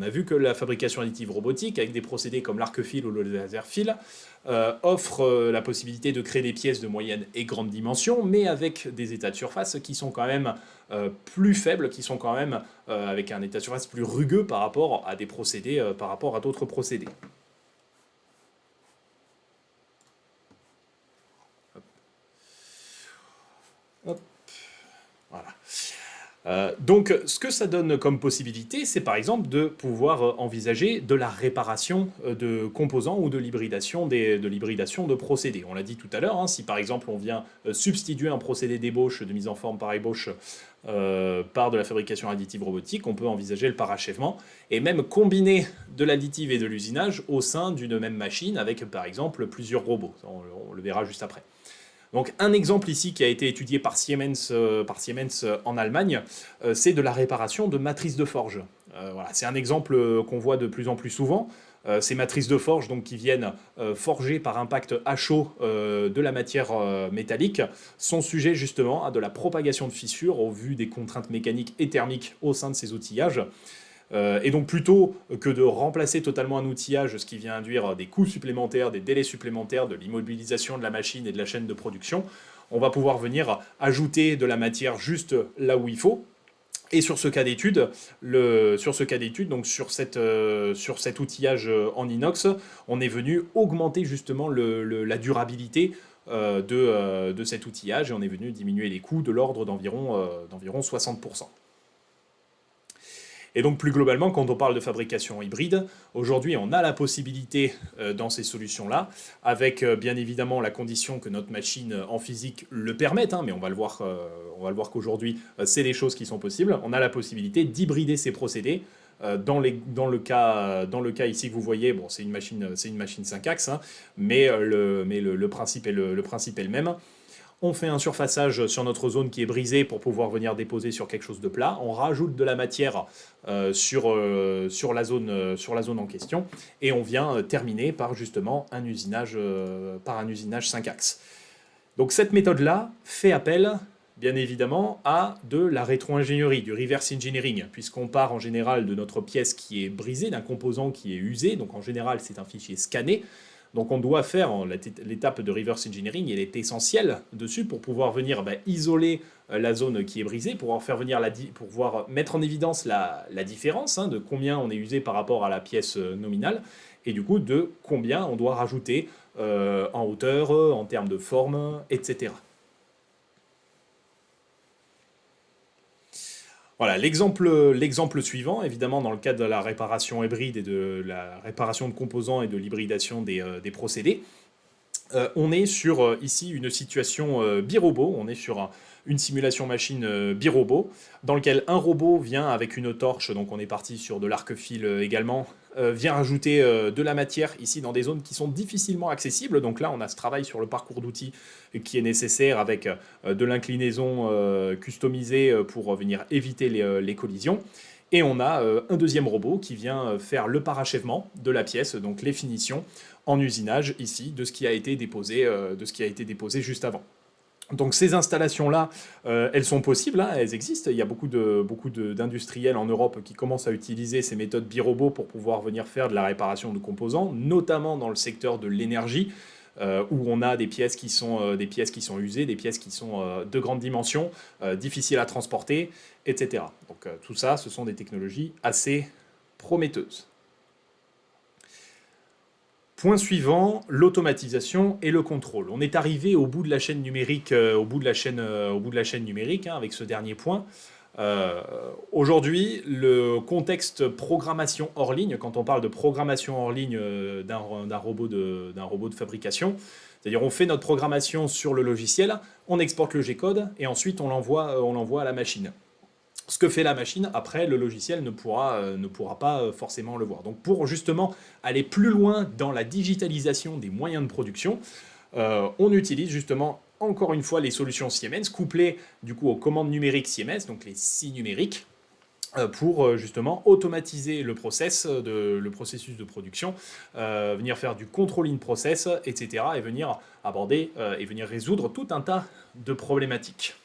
a vu que la fabrication additive robotique, avec des procédés comme l'arc-fil ou le laser-fil, offre la possibilité de créer des pièces de moyenne et grande dimension, mais avec des états de surface qui sont quand même plus faibles, qui sont quand même avec un état de surface plus rugueux par rapport à des procédés, par rapport à d'autres procédés. Hop. Voilà. Donc, ce que ça donne comme possibilité, c'est par exemple de pouvoir envisager de la réparation de composants ou de l'hybridation de procédés. On l'a dit tout à l'heure, hein, si par exemple on vient substituer un procédé d'ébauche, de mise en forme par ébauche, par de la fabrication additive robotique, on peut envisager le parachèvement et même combiner de l'additive et de l'usinage au sein d'une même machine avec par exemple plusieurs robots. On le verra juste après. Donc un exemple ici qui a été étudié par Siemens en Allemagne, c'est de la réparation de matrices de forge. Voilà, c'est un exemple qu'on voit de plus en plus souvent. Ces matrices de forge donc, qui viennent forger par impact à chaud de la matière métallique sont sujets justement à de la propagation de fissures au vu des contraintes mécaniques et thermiques au sein de ces outillages. Et donc plutôt que de remplacer totalement un outillage, ce qui vient induire des coûts supplémentaires, des délais supplémentaires, de l'immobilisation de la machine et de la chaîne de production, on va pouvoir venir ajouter de la matière juste là où il faut, Et sur ce cas d'étude, donc sur cet outillage en inox, on est venu augmenter justement la durabilité de cet outillage et on est venu diminuer les coûts de l'ordre d'environ 60%. Et donc plus globalement, quand on parle de fabrication hybride, aujourd'hui on a la possibilité dans ces solutions-là, avec bien évidemment la condition que notre machine en physique le permette, hein, mais on va le voir qu'aujourd'hui c'est des choses qui sont possibles, on a la possibilité d'hybrider ces procédés. Dans le cas ici que vous voyez, bon, c'est une machine 5 axes, hein, mais le principe est le même. On fait un surfaçage sur notre zone qui est brisée pour pouvoir venir déposer sur quelque chose de plat. On rajoute de la matière sur la zone en question. Et on vient terminer par justement un usinage 5 axes. Donc cette méthode-là fait appel, bien évidemment, à de la rétro-ingénierie, du reverse engineering, puisqu'on part en général de notre pièce qui est brisée, d'un composant qui est usé. Donc en général, c'est un fichier scanné. Donc on doit faire l'étape de reverse engineering, elle est essentielle dessus pour pouvoir venir isoler la zone qui est brisée, pour pouvoir mettre en évidence la différence de combien on est usé par rapport à la pièce nominale, et du coup de combien on doit rajouter en hauteur, en termes de forme, etc. Voilà, l'exemple suivant, évidemment, dans le cadre de la réparation hybride et de la réparation de composants et de l'hybridation des procédés, on est sur ici une situation birobot, on est sur une simulation machine birobot, dans lequel un robot vient avec une torche, donc on est parti sur de l'arc-fil également, vient rajouter de la matière ici dans des zones qui sont difficilement accessibles. Donc là, on a ce travail sur le parcours d'outils qui est nécessaire avec de l'inclinaison customisée pour venir éviter les collisions. Et on a un deuxième robot qui vient faire le parachèvement de la pièce, donc les finitions en usinage ici de ce qui a été déposé juste avant. Donc ces installations-là, elles sont possibles, hein, elles existent. Il y a beaucoup d'industriels en Europe qui commencent à utiliser ces méthodes birobots pour pouvoir venir faire de la réparation de composants, notamment dans le secteur de l'énergie, où on a des pièces qui sont usées, des pièces qui sont de grande dimension, difficiles à transporter, etc. Donc tout ça, ce sont des technologies assez prometteuses. Point suivant, l'automatisation et le contrôle. On est arrivé au bout de la chaîne numérique, hein, avec ce dernier point. Aujourd'hui, le contexte programmation hors ligne, quand on parle de programmation hors ligne d'un robot de fabrication, c'est-à-dire on fait notre programmation sur le logiciel, on exporte le G-code et ensuite on l'envoie à la machine. Ce que fait la machine, après, le logiciel ne pourra pas forcément le voir. Donc pour justement aller plus loin dans la digitalisation des moyens de production, on utilise justement encore une fois les solutions Siemens, couplées du coup aux commandes numériques Siemens, donc les scies numériques, pour justement automatiser le processus de production, venir faire du control in process, etc. et venir aborder et venir résoudre tout un tas de problématiques.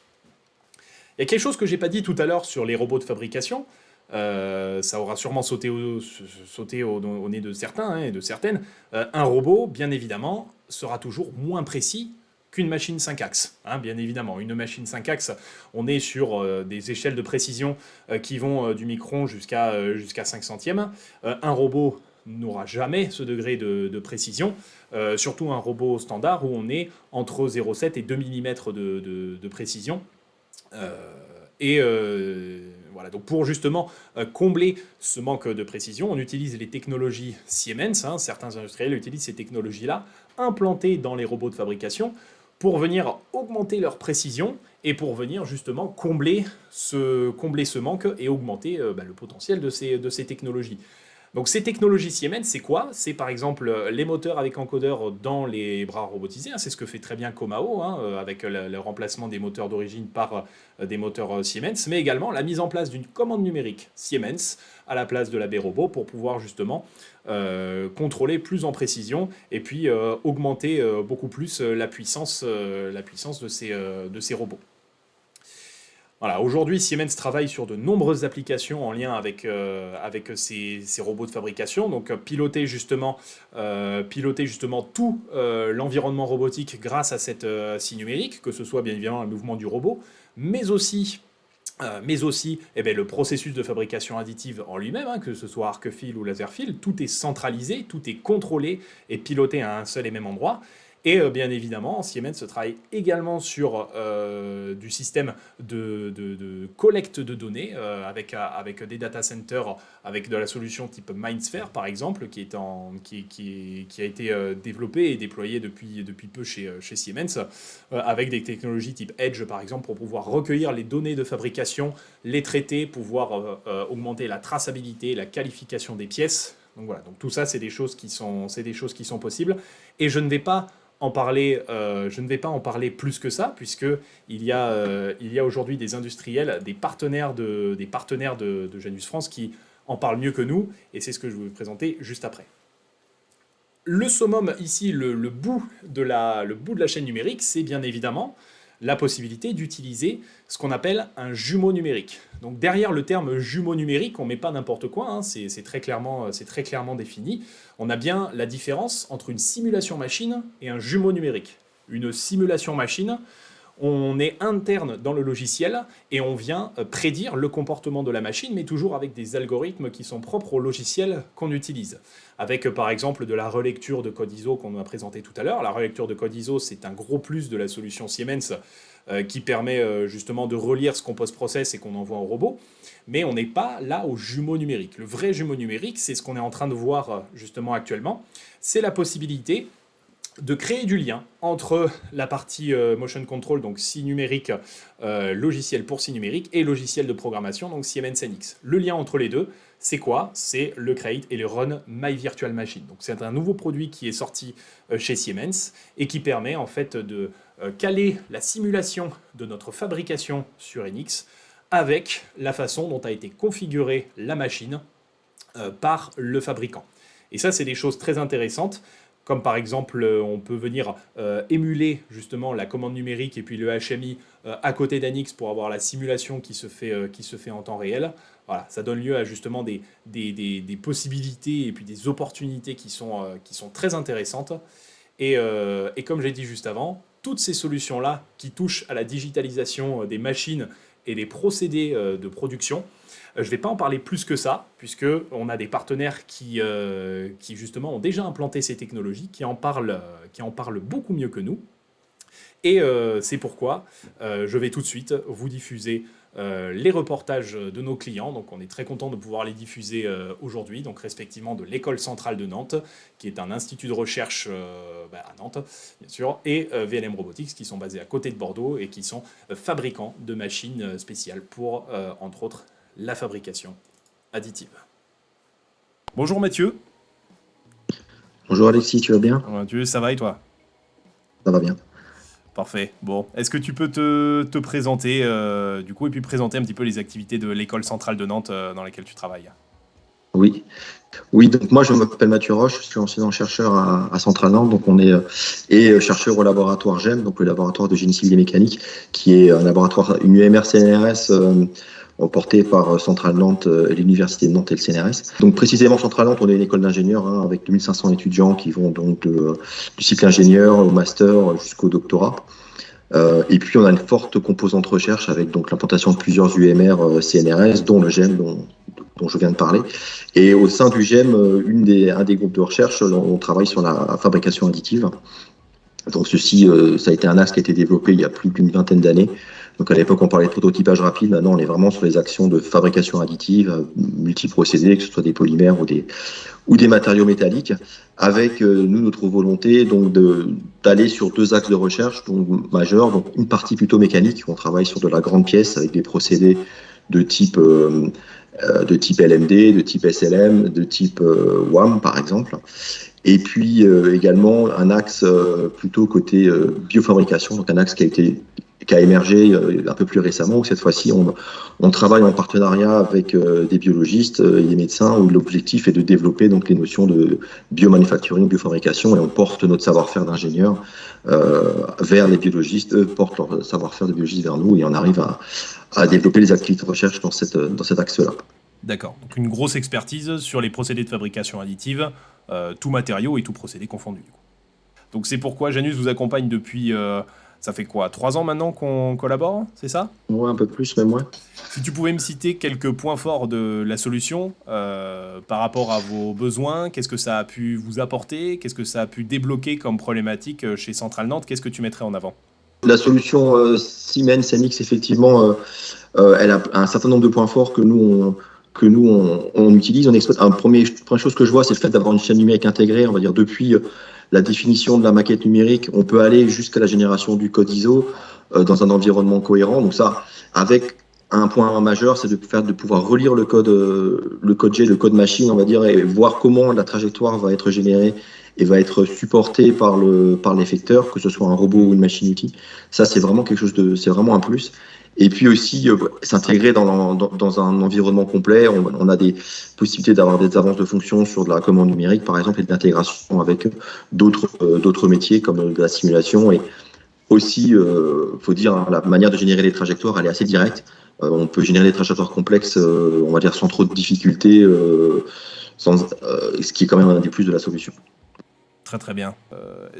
Il y a quelque chose que je n'ai pas dit tout à l'heure sur les robots de fabrication. Ça aura sûrement sauté au nez de certains et de certaines. Un robot, bien évidemment, sera toujours moins précis qu'une machine 5 axes. Hein, bien évidemment, une machine 5 axes, on est sur des échelles de précision qui vont du micron jusqu'à 5 centièmes. Un robot n'aura jamais ce degré de précision, surtout un robot standard où on est entre 0,7 et 2 mm de précision. Voilà, donc pour justement combler ce manque de précision, on utilise les technologies Siemens, hein, certains industriels utilisent ces technologies-là, implantées dans les robots de fabrication, pour venir augmenter leur précision et pour venir justement combler ce manque et augmenter le potentiel de ces technologies. Donc ces technologies Siemens, c'est quoi? C'est par exemple les moteurs avec encodeur dans les bras robotisés, hein, c'est ce que fait très bien Comao, hein, avec le remplacement des moteurs d'origine par des moteurs Siemens, mais également la mise en place d'une commande numérique Siemens à la place de la B-Robot pour pouvoir justement contrôler plus en précision et puis augmenter beaucoup plus la puissance de ces robots. Voilà, aujourd'hui, Siemens travaille sur de nombreuses applications en lien avec ces robots de fabrication, donc piloter justement tout l'environnement robotique grâce à cette scie numérique, que ce soit bien évidemment le mouvement du robot, mais aussi mais aussi le processus de fabrication additive en lui-même, que ce soit arc-fil ou laser-fil, tout est centralisé, tout est contrôlé et piloté à un seul et même endroit. Et bien évidemment, Siemens travaille également sur du système de collecte de données avec des data centers, avec de la solution type MindSphere par exemple, qui a été développée et déployée depuis peu chez Siemens, avec des technologies type Edge par exemple, pour pouvoir recueillir les données de fabrication, les traiter, pouvoir augmenter la traçabilité, la qualification des pièces. Donc voilà, donc tout ça, c'est des choses qui sont possibles. Et je ne vais pas en parler plus que ça, puisque il y a aujourd'hui des industriels, des partenaires de Janus France qui en parlent mieux que nous, et c'est ce que je vais vous présenter juste après. Le summum ici, le bout de la chaîne numérique, c'est bien évidemment la possibilité d'utiliser ce qu'on appelle un jumeau numérique. Donc derrière le terme jumeau numérique, on ne met pas n'importe quoi, c'est très clairement défini. On a bien la différence entre une simulation machine et un jumeau numérique. Une simulation machine, on est interne dans le logiciel et on vient prédire le comportement de la machine, mais toujours avec des algorithmes qui sont propres au logiciel qu'on utilise. Avec par exemple de la relecture de code ISO qu'on a présenté tout à l'heure. La relecture de code ISO, c'est un gros plus de la solution Siemens qui permet justement de relire ce qu'on post-process et qu'on envoie au robot. Mais on n'est pas là au jumeau numérique. Le vrai jumeau numérique, c'est ce qu'on est en train de voir justement actuellement. C'est la possibilité de créer du lien entre la partie motion control, donc SI numérique, logiciel pour SI numérique, et logiciel de programmation, donc Siemens NX. Le lien entre les deux, c'est quoi? C'est le Create et le Run My Virtual Machine. Donc c'est un nouveau produit qui est sorti chez Siemens et qui permet en fait de caler la simulation de notre fabrication sur NX avec la façon dont a été configurée la machine par le fabricant. Et ça, c'est des choses très intéressantes. Comme par exemple, on peut venir émuler justement la commande numérique et puis le HMI à côté d'Anix pour avoir la simulation qui se fait en temps réel. Voilà, ça donne lieu à justement des possibilités et puis des opportunités qui sont très intéressantes. Et comme j'ai dit juste avant, toutes ces solutions-là qui touchent à la digitalisation des machines et des procédés de production, je ne vais pas en parler plus que ça, puisqu'on a des partenaires qui justement ont déjà implanté ces technologies, qui en parlent beaucoup mieux que nous. Et c'est pourquoi je vais tout de suite vous diffuser les reportages de nos clients. Donc on est très content de pouvoir les diffuser aujourd'hui, donc respectivement de l'École centrale de Nantes, qui est un institut de recherche à Nantes, bien sûr, et VLM Robotics, qui sont basés à côté de Bordeaux et qui sont fabricants de machines spéciales pour, entre autres, la fabrication additive. Bonjour Mathieu. Bonjour Alexis, tu vas bien? Ça va et toi? Ça va bien. Parfait. Bon, est-ce que tu peux te présenter du coup et puis présenter un petit peu les activités de l'École centrale de Nantes dans laquelle tu travailles? Oui. Oui, donc moi je m'appelle Mathieu Roche, je suis enseignant-chercheur à Centrale Nantes, donc on est chercheur au laboratoire GEM, donc le laboratoire de génie civil et mécanique, qui est un laboratoire, une UMR CNRS portée par Centrale Nantes, l'Université de Nantes et le CNRS. Donc précisément Centrale Nantes, on est une école d'ingénieurs avec 2500 étudiants qui vont donc du cycle ingénieur au master jusqu'au doctorat. Et puis on a une forte composante recherche avec donc l'implantation de plusieurs UMR CNRS, dont le GEM dont je viens de parler. Et au sein du GEM, un des groupes de recherche, on travaille sur la fabrication additive. Donc ceci, ça a été un axe qui a été développé il y a plus d'une vingtaine d'années. Donc à l'époque, on parlait de prototypage rapide. Maintenant, on est vraiment sur les actions de fabrication additive, multiprocédés, que ce soit des polymères ou des matériaux métalliques, avec nous notre volonté donc d'aller sur deux axes de recherche donc majeurs. Donc une partie plutôt mécanique, on travaille sur de la grande pièce avec des procédés de type LMD, de type SLM, de type WAM par exemple. Et puis également un axe plutôt côté biofabrication, donc un axe qui a émergé un peu plus récemment, où cette fois-ci on travaille en partenariat avec des biologistes et des médecins, où l'objectif est de développer donc les notions de biomanufacturing, biofabrication, et on porte notre savoir-faire d'ingénieur vers les biologistes, portent leur savoir-faire de biologistes vers nous, et on arrive à développer les activités de recherche dans cet axe-là. D'accord, donc une grosse expertise sur les procédés de fabrication additive, tout matériau et tout procédé confondu. Donc c'est pourquoi Janus vous accompagne depuis Ça fait quoi, 3 ans maintenant qu'on collabore, c'est ça? Ouais, un peu plus, même ouais. Si tu pouvais me citer quelques points forts de la solution par rapport à vos besoins, qu'est-ce que ça a pu vous apporter? Qu'est-ce que ça a pu débloquer comme problématique chez Centrale Nantes? Qu'est-ce que tu mettrais en avant? La solution Siemens NX, effectivement, elle a un certain nombre de points forts que on utilise. On exploite. Première chose que je vois, c'est le fait d'avoir une chaîne numérique intégrée. On va dire depuis la définition de la maquette numérique, on peut aller jusqu'à la génération du code ISO dans un environnement cohérent. Donc ça, avec un point majeur, c'est de pouvoir relire le code G, le code machine, on va dire, et voir comment la trajectoire va être générée et va être supportée par l'effecteur, que ce soit un robot ou une machine-outil. Ça, c'est vraiment c'est vraiment un plus. Et puis aussi, s'intégrer dans un environnement complet. On a des possibilités d'avoir des avances de fonctions sur de la commande numérique, par exemple, et de l'intégration avec d'autres métiers comme de la simulation. Et aussi, faut dire, hein, la manière de générer les trajectoires, elle est assez directe. On peut générer des trajectoires complexes, on va dire, sans trop de difficultés, ce qui est quand même un des plus de la solution. Très très bien.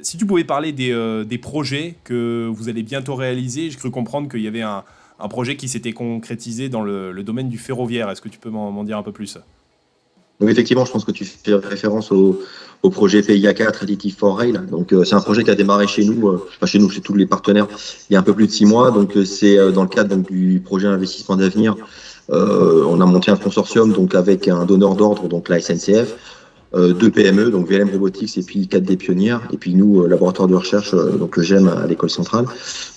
Si tu pouvais parler des projets que vous allez bientôt réaliser, j'ai cru comprendre qu'il y avait un projet qui s'était concrétisé dans le domaine du ferroviaire. Est-ce que tu peux m'en dire un peu plus? Donc effectivement, je pense que tu fais référence au projet PIA4 Additive for Rail. Donc c'est un projet qui a démarré chez nous, chez tous les partenaires, il y a un peu plus de 6 mois. Donc c'est dans le cadre du projet investissement d'avenir. On a monté un consortium donc avec un donneur d'ordre, donc la SNCF. 2 PME, donc VLM Robotics et puis 4D Pionnières, et puis nous, laboratoire de recherche, donc le GEM à l'école centrale.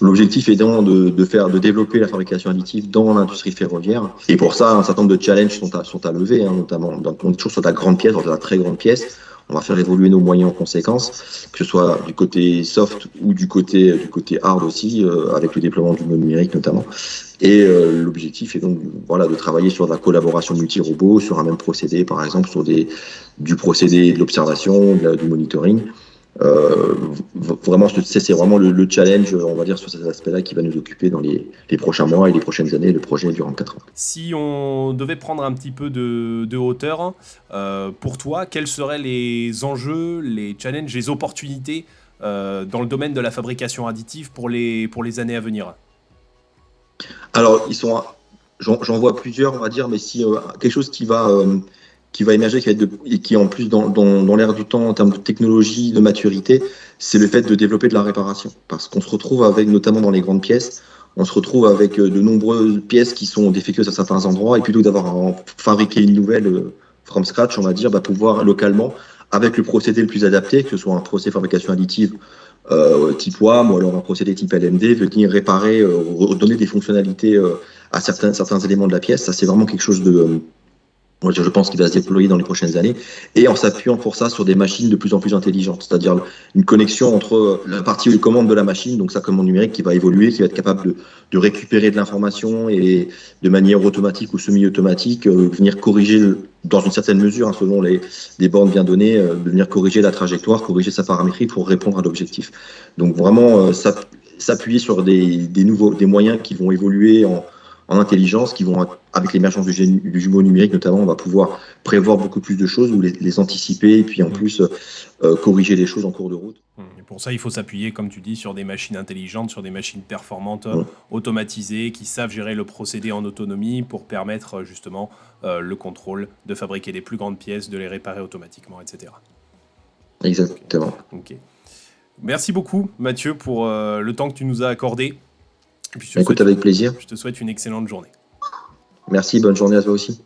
L'objectif est donc de développer la fabrication additive dans l'industrie ferroviaire. Et pour ça, un certain nombre de challenges sont à lever, hein, notamment on est toujours sur de la grande pièce, sur de la très grande pièce. On va faire évoluer nos moyens en conséquence, que ce soit du côté soft ou du côté hard aussi, avec le déploiement du mode numérique notamment. Et l'objectif est donc de travailler sur de la collaboration multi-robots, sur un même procédé, par exemple, sur du procédé de l'observation, du monitoring. Vraiment, c'est vraiment le challenge, on va dire, sur cet aspect-là qui va nous occuper dans les prochains mois et les prochaines années. Le projet durant 4 ans. Si on devait prendre un petit peu de hauteur, pour toi, quels seraient les enjeux, les challenges, les opportunités dans le domaine de la fabrication additive pour les années à venir? Alors, j'en vois plusieurs, on va dire, mais si quelque chose qui va émerger, qui est en plus dans l'air du temps en termes de technologie, de maturité, c'est le fait de développer de la réparation. Parce qu'on se retrouve avec, notamment dans les grandes pièces, on se retrouve avec de nombreuses pièces qui sont défectueuses à certains endroits, et plutôt d'avoir à fabriquer une nouvelle from scratch, on va dire, pouvoir localement, avec le procédé le plus adapté, que ce soit un procédé de fabrication additive type WAM ou alors un procédé type LMD, venir réparer, donner des fonctionnalités à certains éléments de la pièce. Ça, c'est vraiment quelque chose je pense qu'il va se déployer dans les prochaines années, et en s'appuyant pour ça sur des machines de plus en plus intelligentes, c'est-à-dire une connexion entre la partie commande de la machine, donc sa commande numérique qui va évoluer, qui va être capable de récupérer de l'information et de manière automatique ou semi-automatique, venir corriger dans une certaine mesure, hein, selon les bornes bien données, de venir corriger la trajectoire, corriger sa paramétrie pour répondre à l'objectif. Donc vraiment s'appuyer sur des moyens qui vont évoluer en intelligence, qui vont, avec l'émergence du jumeau numérique notamment, on va pouvoir prévoir beaucoup plus de choses ou les anticiper et puis en plus corriger les choses en cours de route. Et pour ça, il faut s'appuyer, comme tu dis, sur des machines intelligentes, sur des machines performantes, automatisées, qui savent gérer le procédé en autonomie pour permettre justement le contrôle, de fabriquer des plus grandes pièces, de les réparer automatiquement, etc. Exactement. Okay. Merci beaucoup, Mathieu, pour le temps que tu nous as accordé. Et puis, écoute, avec plaisir. Je te souhaite une excellente journée. Merci, bonne journée à toi aussi.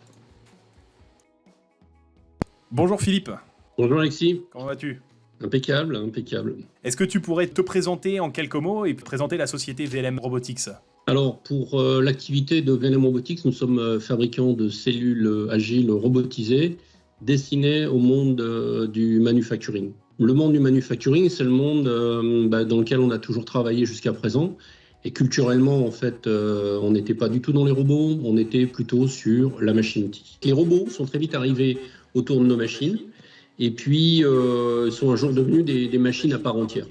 Bonjour Philippe. Bonjour Alexis. Comment vas-tu ? Impeccable, impeccable. Est-ce que tu pourrais te présenter en quelques mots et présenter la société VLM Robotics ? Alors, pour l'activité de VLM Robotics, nous sommes fabricants de cellules agiles robotisées destinées au monde du manufacturing. Le monde du manufacturing, c'est le monde dans lequel on a toujours travaillé jusqu'à présent. Et culturellement, en fait, on n'était pas du tout dans les robots, on était plutôt sur la machine-outil. Les robots sont très vite arrivés autour de nos machines, et puis sont un jour devenus des machines à part entière.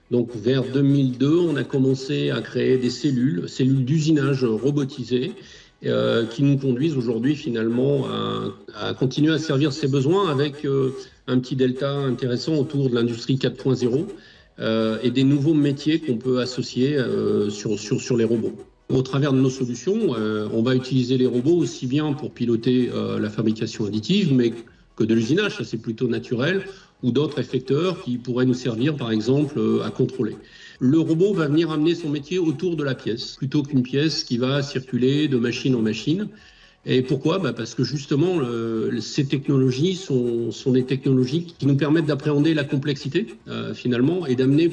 Donc vers 2002, on a commencé à créer des cellules d'usinage robotisées, qui nous conduisent aujourd'hui finalement à continuer à servir ces besoins avec un petit delta intéressant autour de l'industrie 4.0, et des nouveaux métiers qu'on peut associer sur les robots. Au travers de nos solutions, on va utiliser les robots aussi bien pour piloter la fabrication additive, mais que de l'usinage, ça c'est plutôt naturel, ou d'autres effecteurs qui pourraient nous servir par exemple à contrôler. Le robot va venir amener son métier autour de la pièce, plutôt qu'une pièce qui va circuler de machine en machine. Et pourquoi ? Parce que justement, ces technologies sont des technologies qui nous permettent d'appréhender la complexité, finalement, et d'amener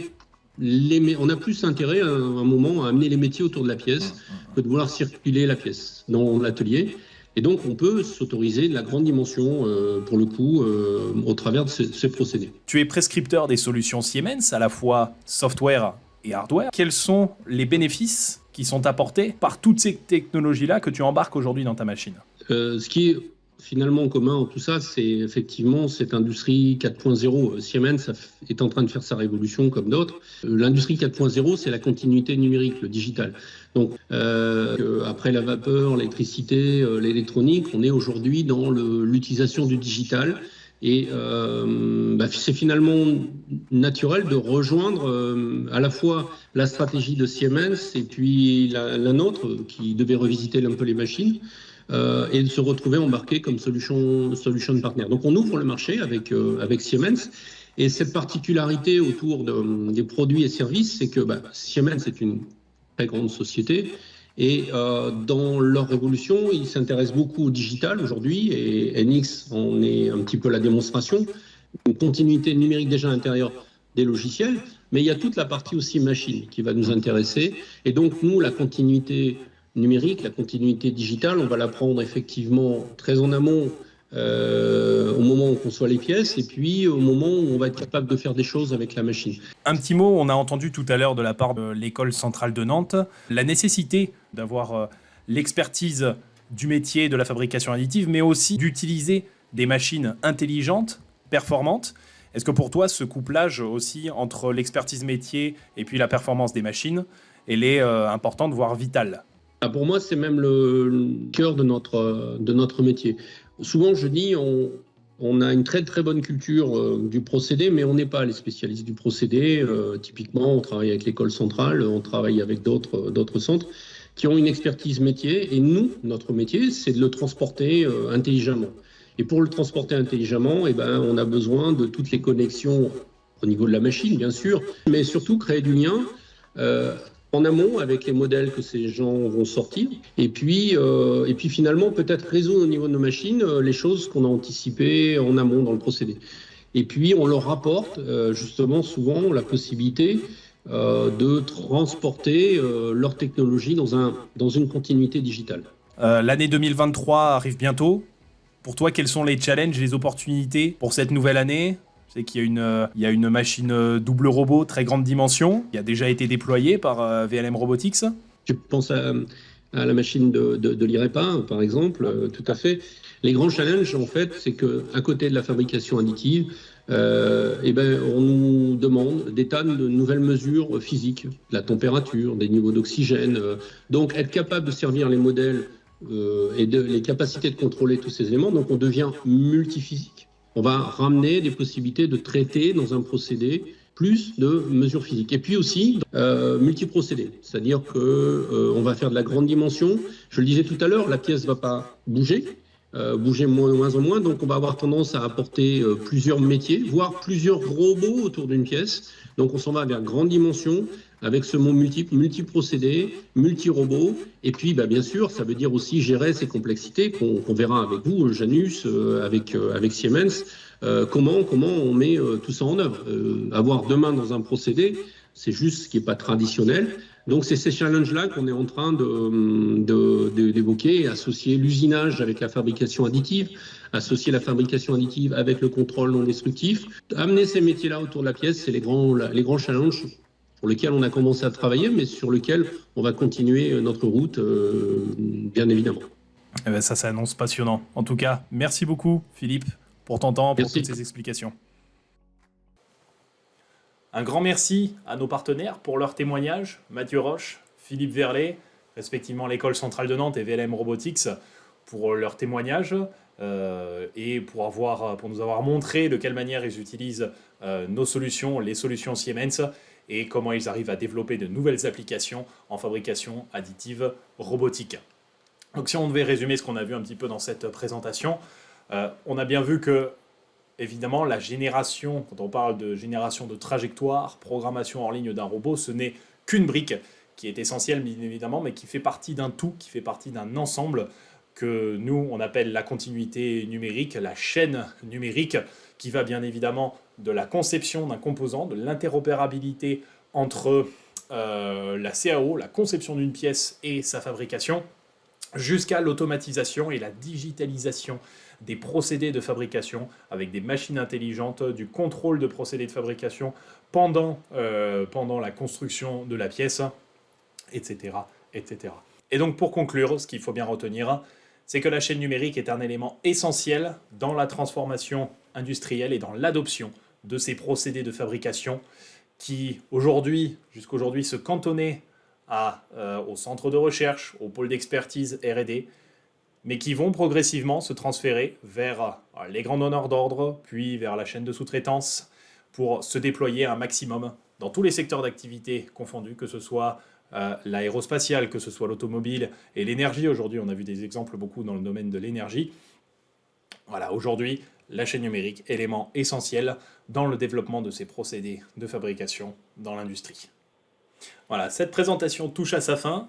on a plus intérêt à un moment à amener les métiers autour de la pièce que de vouloir circuler la pièce dans l'atelier. Et donc, on peut s'autoriser de la grande dimension, pour le coup, au travers de ces procédés. Tu es prescripteur des solutions Siemens, à la fois software et hardware. Quels sont les bénéfices qui sont apportés par toutes ces technologies-là que tu embarques aujourd'hui dans ta machine ? Ce qui est finalement commun en tout ça, c'est effectivement cette industrie 4.0. Siemens est en train de faire sa révolution comme d'autres. L'industrie 4.0, c'est la continuité numérique, le digital. Donc, après la vapeur, l'électricité, l'électronique, on est aujourd'hui dans l'utilisation du digital. Et c'est finalement naturel de rejoindre à la fois la stratégie de Siemens et puis la nôtre, qui devait revisiter un peu les machines, et de se retrouver embarqué comme solution partner. Donc on ouvre le marché avec Siemens. Et cette particularité autour des produits et services, c'est que Siemens est une très grande société. Et dans leur révolution, ils s'intéressent beaucoup au digital aujourd'hui, et NX en est un petit peu la démonstration. Une continuité numérique déjà à l'intérieur des logiciels, mais il y a toute la partie aussi machine qui va nous intéresser. Et donc nous, la continuité numérique, la continuité digitale, on va la prendre effectivement très en amont, au moment où on conçoit les pièces, et puis au moment où on va être capable de faire des choses avec la machine. Un petit mot, on a entendu tout à l'heure de la part de l'école centrale de Nantes, la nécessité d'avoir l'expertise du métier de la fabrication additive, mais aussi d'utiliser des machines intelligentes, performantes. Est-ce que pour toi, ce couplage aussi entre l'expertise métier et puis la performance des machines, elle est importante, voire vitale ? Pour moi, c'est même le cœur de notre métier. Souvent, je dis, on a une très très bonne culture du procédé, mais on n'est pas les spécialistes du procédé. Typiquement, on travaille avec l'école centrale, on travaille avec d'autres centres qui ont une expertise métier. Et nous, notre métier, c'est de le transporter intelligemment. Et pour le transporter intelligemment, on a besoin de toutes les connexions au niveau de la machine, bien sûr, mais surtout créer du lien en amont avec les modèles que ces gens vont sortir. Et puis finalement, peut-être résoudre au niveau de nos machines les choses qu'on a anticipées en amont dans le procédé. Et puis, on leur rapporte justement souvent la possibilité de transporter leur technologie dans une continuité digitale. L'année 2023 arrive bientôt. Pour toi, quels sont les challenges, les opportunités pour cette nouvelle année ? Je sais qu'il y a une machine double robot très grande dimension qui a déjà été déployée par VLM Robotics. Je pense à la machine de l'IREPA, par exemple, tout à fait. Les grands challenges, en fait, c'est qu'à côté de la fabrication additive, on nous demande des tas de nouvelles mesures physiques, la température, des niveaux d'oxygène. Donc, être capable de servir les modèles et les capacités de contrôler tous ces éléments, donc on devient multiphysique. On va ramener des possibilités de traiter dans un procédé plus de mesures physiques. Et puis aussi, multiprocédés, c'est-à-dire qu'on va faire de la grande dimension. Je le disais tout à l'heure, la pièce ne va pas bouger moins en moins, donc on va avoir tendance à apporter plusieurs métiers, voire plusieurs robots autour d'une pièce. Donc on s'en va vers grande dimension, avec ce mot multiprocédé, multi-robot. Et puis, bien sûr, ça veut dire aussi gérer ces complexités qu'on verra avec vous, Janus, avec Siemens. Comment on met tout ça en œuvre. Avoir deux mains dans un procédé, c'est juste ce qui n'est pas traditionnel. Donc, c'est ces challenges-là qu'on est en train d'évoquer, associer l'usinage avec la fabrication additive, associer la fabrication additive avec le contrôle non destructif. Amener ces métiers-là autour de la pièce, c'est les grands challenges pour lesquels on a commencé à travailler, mais sur lesquels on va continuer notre route, bien évidemment. Ça s'annonce passionnant. En tout cas, merci beaucoup, Philippe, pour ton temps, pour Merci. toutes ces explications. Un grand merci à nos partenaires pour leur témoignage, Mathieu Roche, Philippe Verlet, respectivement l'École centrale de Nantes et VLM Robotics, pour leur témoignage. et pour nous avoir montré de quelle manière ils utilisent nos solutions, les solutions Siemens, et comment ils arrivent à développer de nouvelles applications en fabrication additive robotique. Donc si on devait résumer ce qu'on a vu un petit peu dans cette présentation, on a bien vu que, évidemment, la génération, quand on parle de génération de trajectoire, programmation hors ligne d'un robot, ce n'est qu'une brique qui est essentielle, bien évidemment, mais qui fait partie d'un tout, qui fait partie d'un ensemble que nous, on appelle la continuité numérique, la chaîne numérique, qui va bien évidemment de la conception d'un composant, de l'interopérabilité entre la CAO, la conception d'une pièce et sa fabrication, jusqu'à l'automatisation et la digitalisation des procédés de fabrication avec des machines intelligentes, du contrôle de procédés de fabrication pendant la construction de la pièce, etc., etc. Et donc pour conclure, ce qu'il faut bien retenir, c'est que la chaîne numérique est un élément essentiel dans la transformation industrielle et dans l'adoption de ces procédés de fabrication qui, jusqu'aujourd'hui, se cantonnaient au centre de recherche, au pôle d'expertise R&D, mais qui vont progressivement se transférer vers les grands donneurs d'ordre, puis vers la chaîne de sous-traitance, pour se déployer un maximum dans tous les secteurs d'activité confondus, que ce soit l'aérospatiale, que ce soit l'automobile et l'énergie. Aujourd'hui, on a vu des exemples beaucoup dans le domaine de l'énergie. Voilà, aujourd'hui, la chaîne numérique, élément essentiel dans le développement de ces procédés de fabrication dans l'industrie. Voilà, cette présentation touche à sa fin.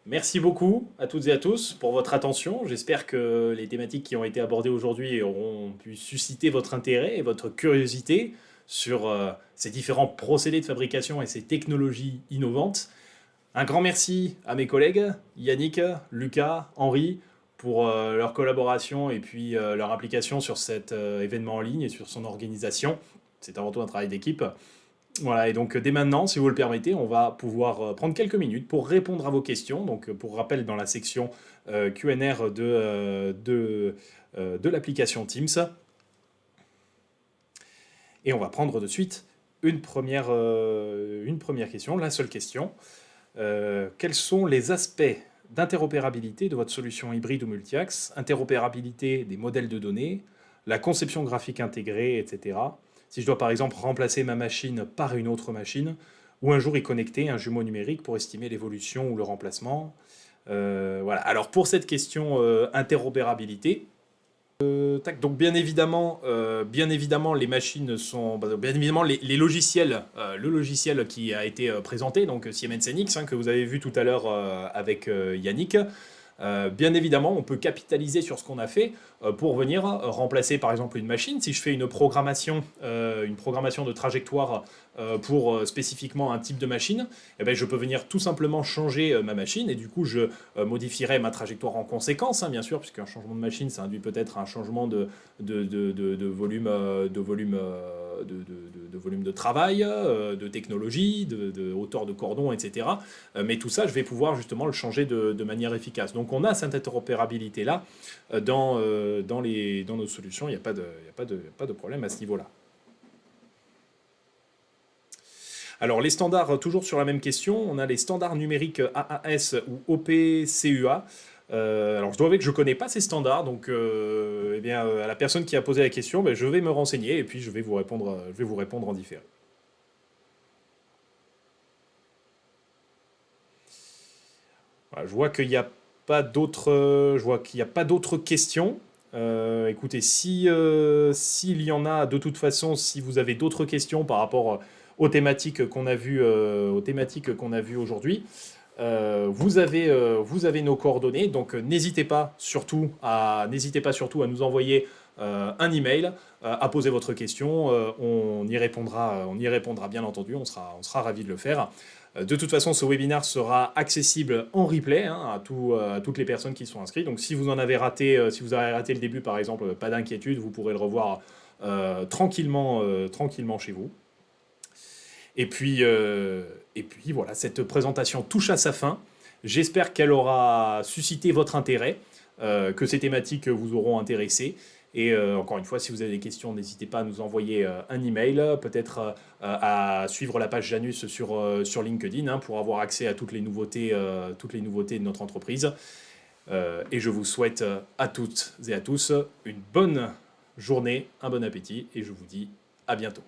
Merci beaucoup à toutes et à tous pour votre attention. J'espère que les thématiques qui ont été abordées aujourd'hui auront pu susciter votre intérêt et votre curiosité sur ces différents procédés de fabrication et ces technologies innovantes. Un grand merci à mes collègues, Yannick, Lucas, Henri, pour leur collaboration et puis leur implication sur cet événement en ligne et sur son organisation. C'est avant tout un travail d'équipe. Voilà, et donc dès maintenant, si vous le permettez, on va pouvoir prendre quelques minutes pour répondre à vos questions. Donc pour rappel, dans la section Q&R de l'application Teams. Et on va prendre de suite une première question, la seule question. Quels sont les aspects d'interopérabilité de votre solution hybride ou multi-axe, interopérabilité des modèles de données, la conception graphique intégrée, etc. Si je dois par exemple remplacer ma machine par une autre machine, ou un jour y connecter un jumeau numérique pour estimer l'évolution ou le remplacement. Voilà. Alors pour cette question interopérabilité, donc bien évidemment, les machines sont, bien évidemment les logiciels, le logiciel qui a été présenté, donc Siemens NX, que vous avez vu tout à l'heure avec Yannick. Bien évidemment, on peut capitaliser sur ce qu'on a fait pour venir remplacer par exemple une machine. Si je fais une programmation de trajectoire pour spécifiquement un type de machine, eh bien, je peux venir tout simplement changer ma machine et du coup je modifierai ma trajectoire en conséquence, bien sûr, puisqu'un changement de machine ça induit peut-être un changement de volume de travail, de technologie, de hauteur de cordon, etc. Mais tout ça, je vais pouvoir justement le changer de manière efficace. Donc on a cette interopérabilité-là dans nos solutions, il n'y a pas de problème à ce niveau-là. Alors les standards, toujours sur la même question, on a les standards numériques AAS ou OPCUA. Alors je dois avouer que je ne connais pas ces standards, donc à la personne qui a posé la question, je vais me renseigner et puis je vais vous répondre en différé. Voilà, je vois qu'il n'y a pas d'autres questions. Écoutez, s'il y en a, de toute façon, si vous avez d'autres questions par rapport aux thématiques qu'on a vues aujourd'hui, vous avez nos coordonnées, donc n'hésitez pas surtout à nous envoyer un email, à poser votre question, on y répondra bien entendu, on sera ravis de le faire. De toute façon, ce webinaire sera accessible en replay à toutes les personnes qui sont inscrites. Donc si vous avez raté le début par exemple, pas d'inquiétude, vous pourrez le revoir tranquillement chez vous. Et puis voilà, cette présentation touche à sa fin. J'espère qu'elle aura suscité votre intérêt, que ces thématiques vous auront intéressé. Et encore une fois, si vous avez des questions, n'hésitez pas à nous envoyer un email, peut-être à suivre la page Janus sur LinkedIn pour avoir accès à toutes les nouveautés de notre entreprise. Et je vous souhaite à toutes et à tous une bonne journée, un bon appétit, et je vous dis à bientôt.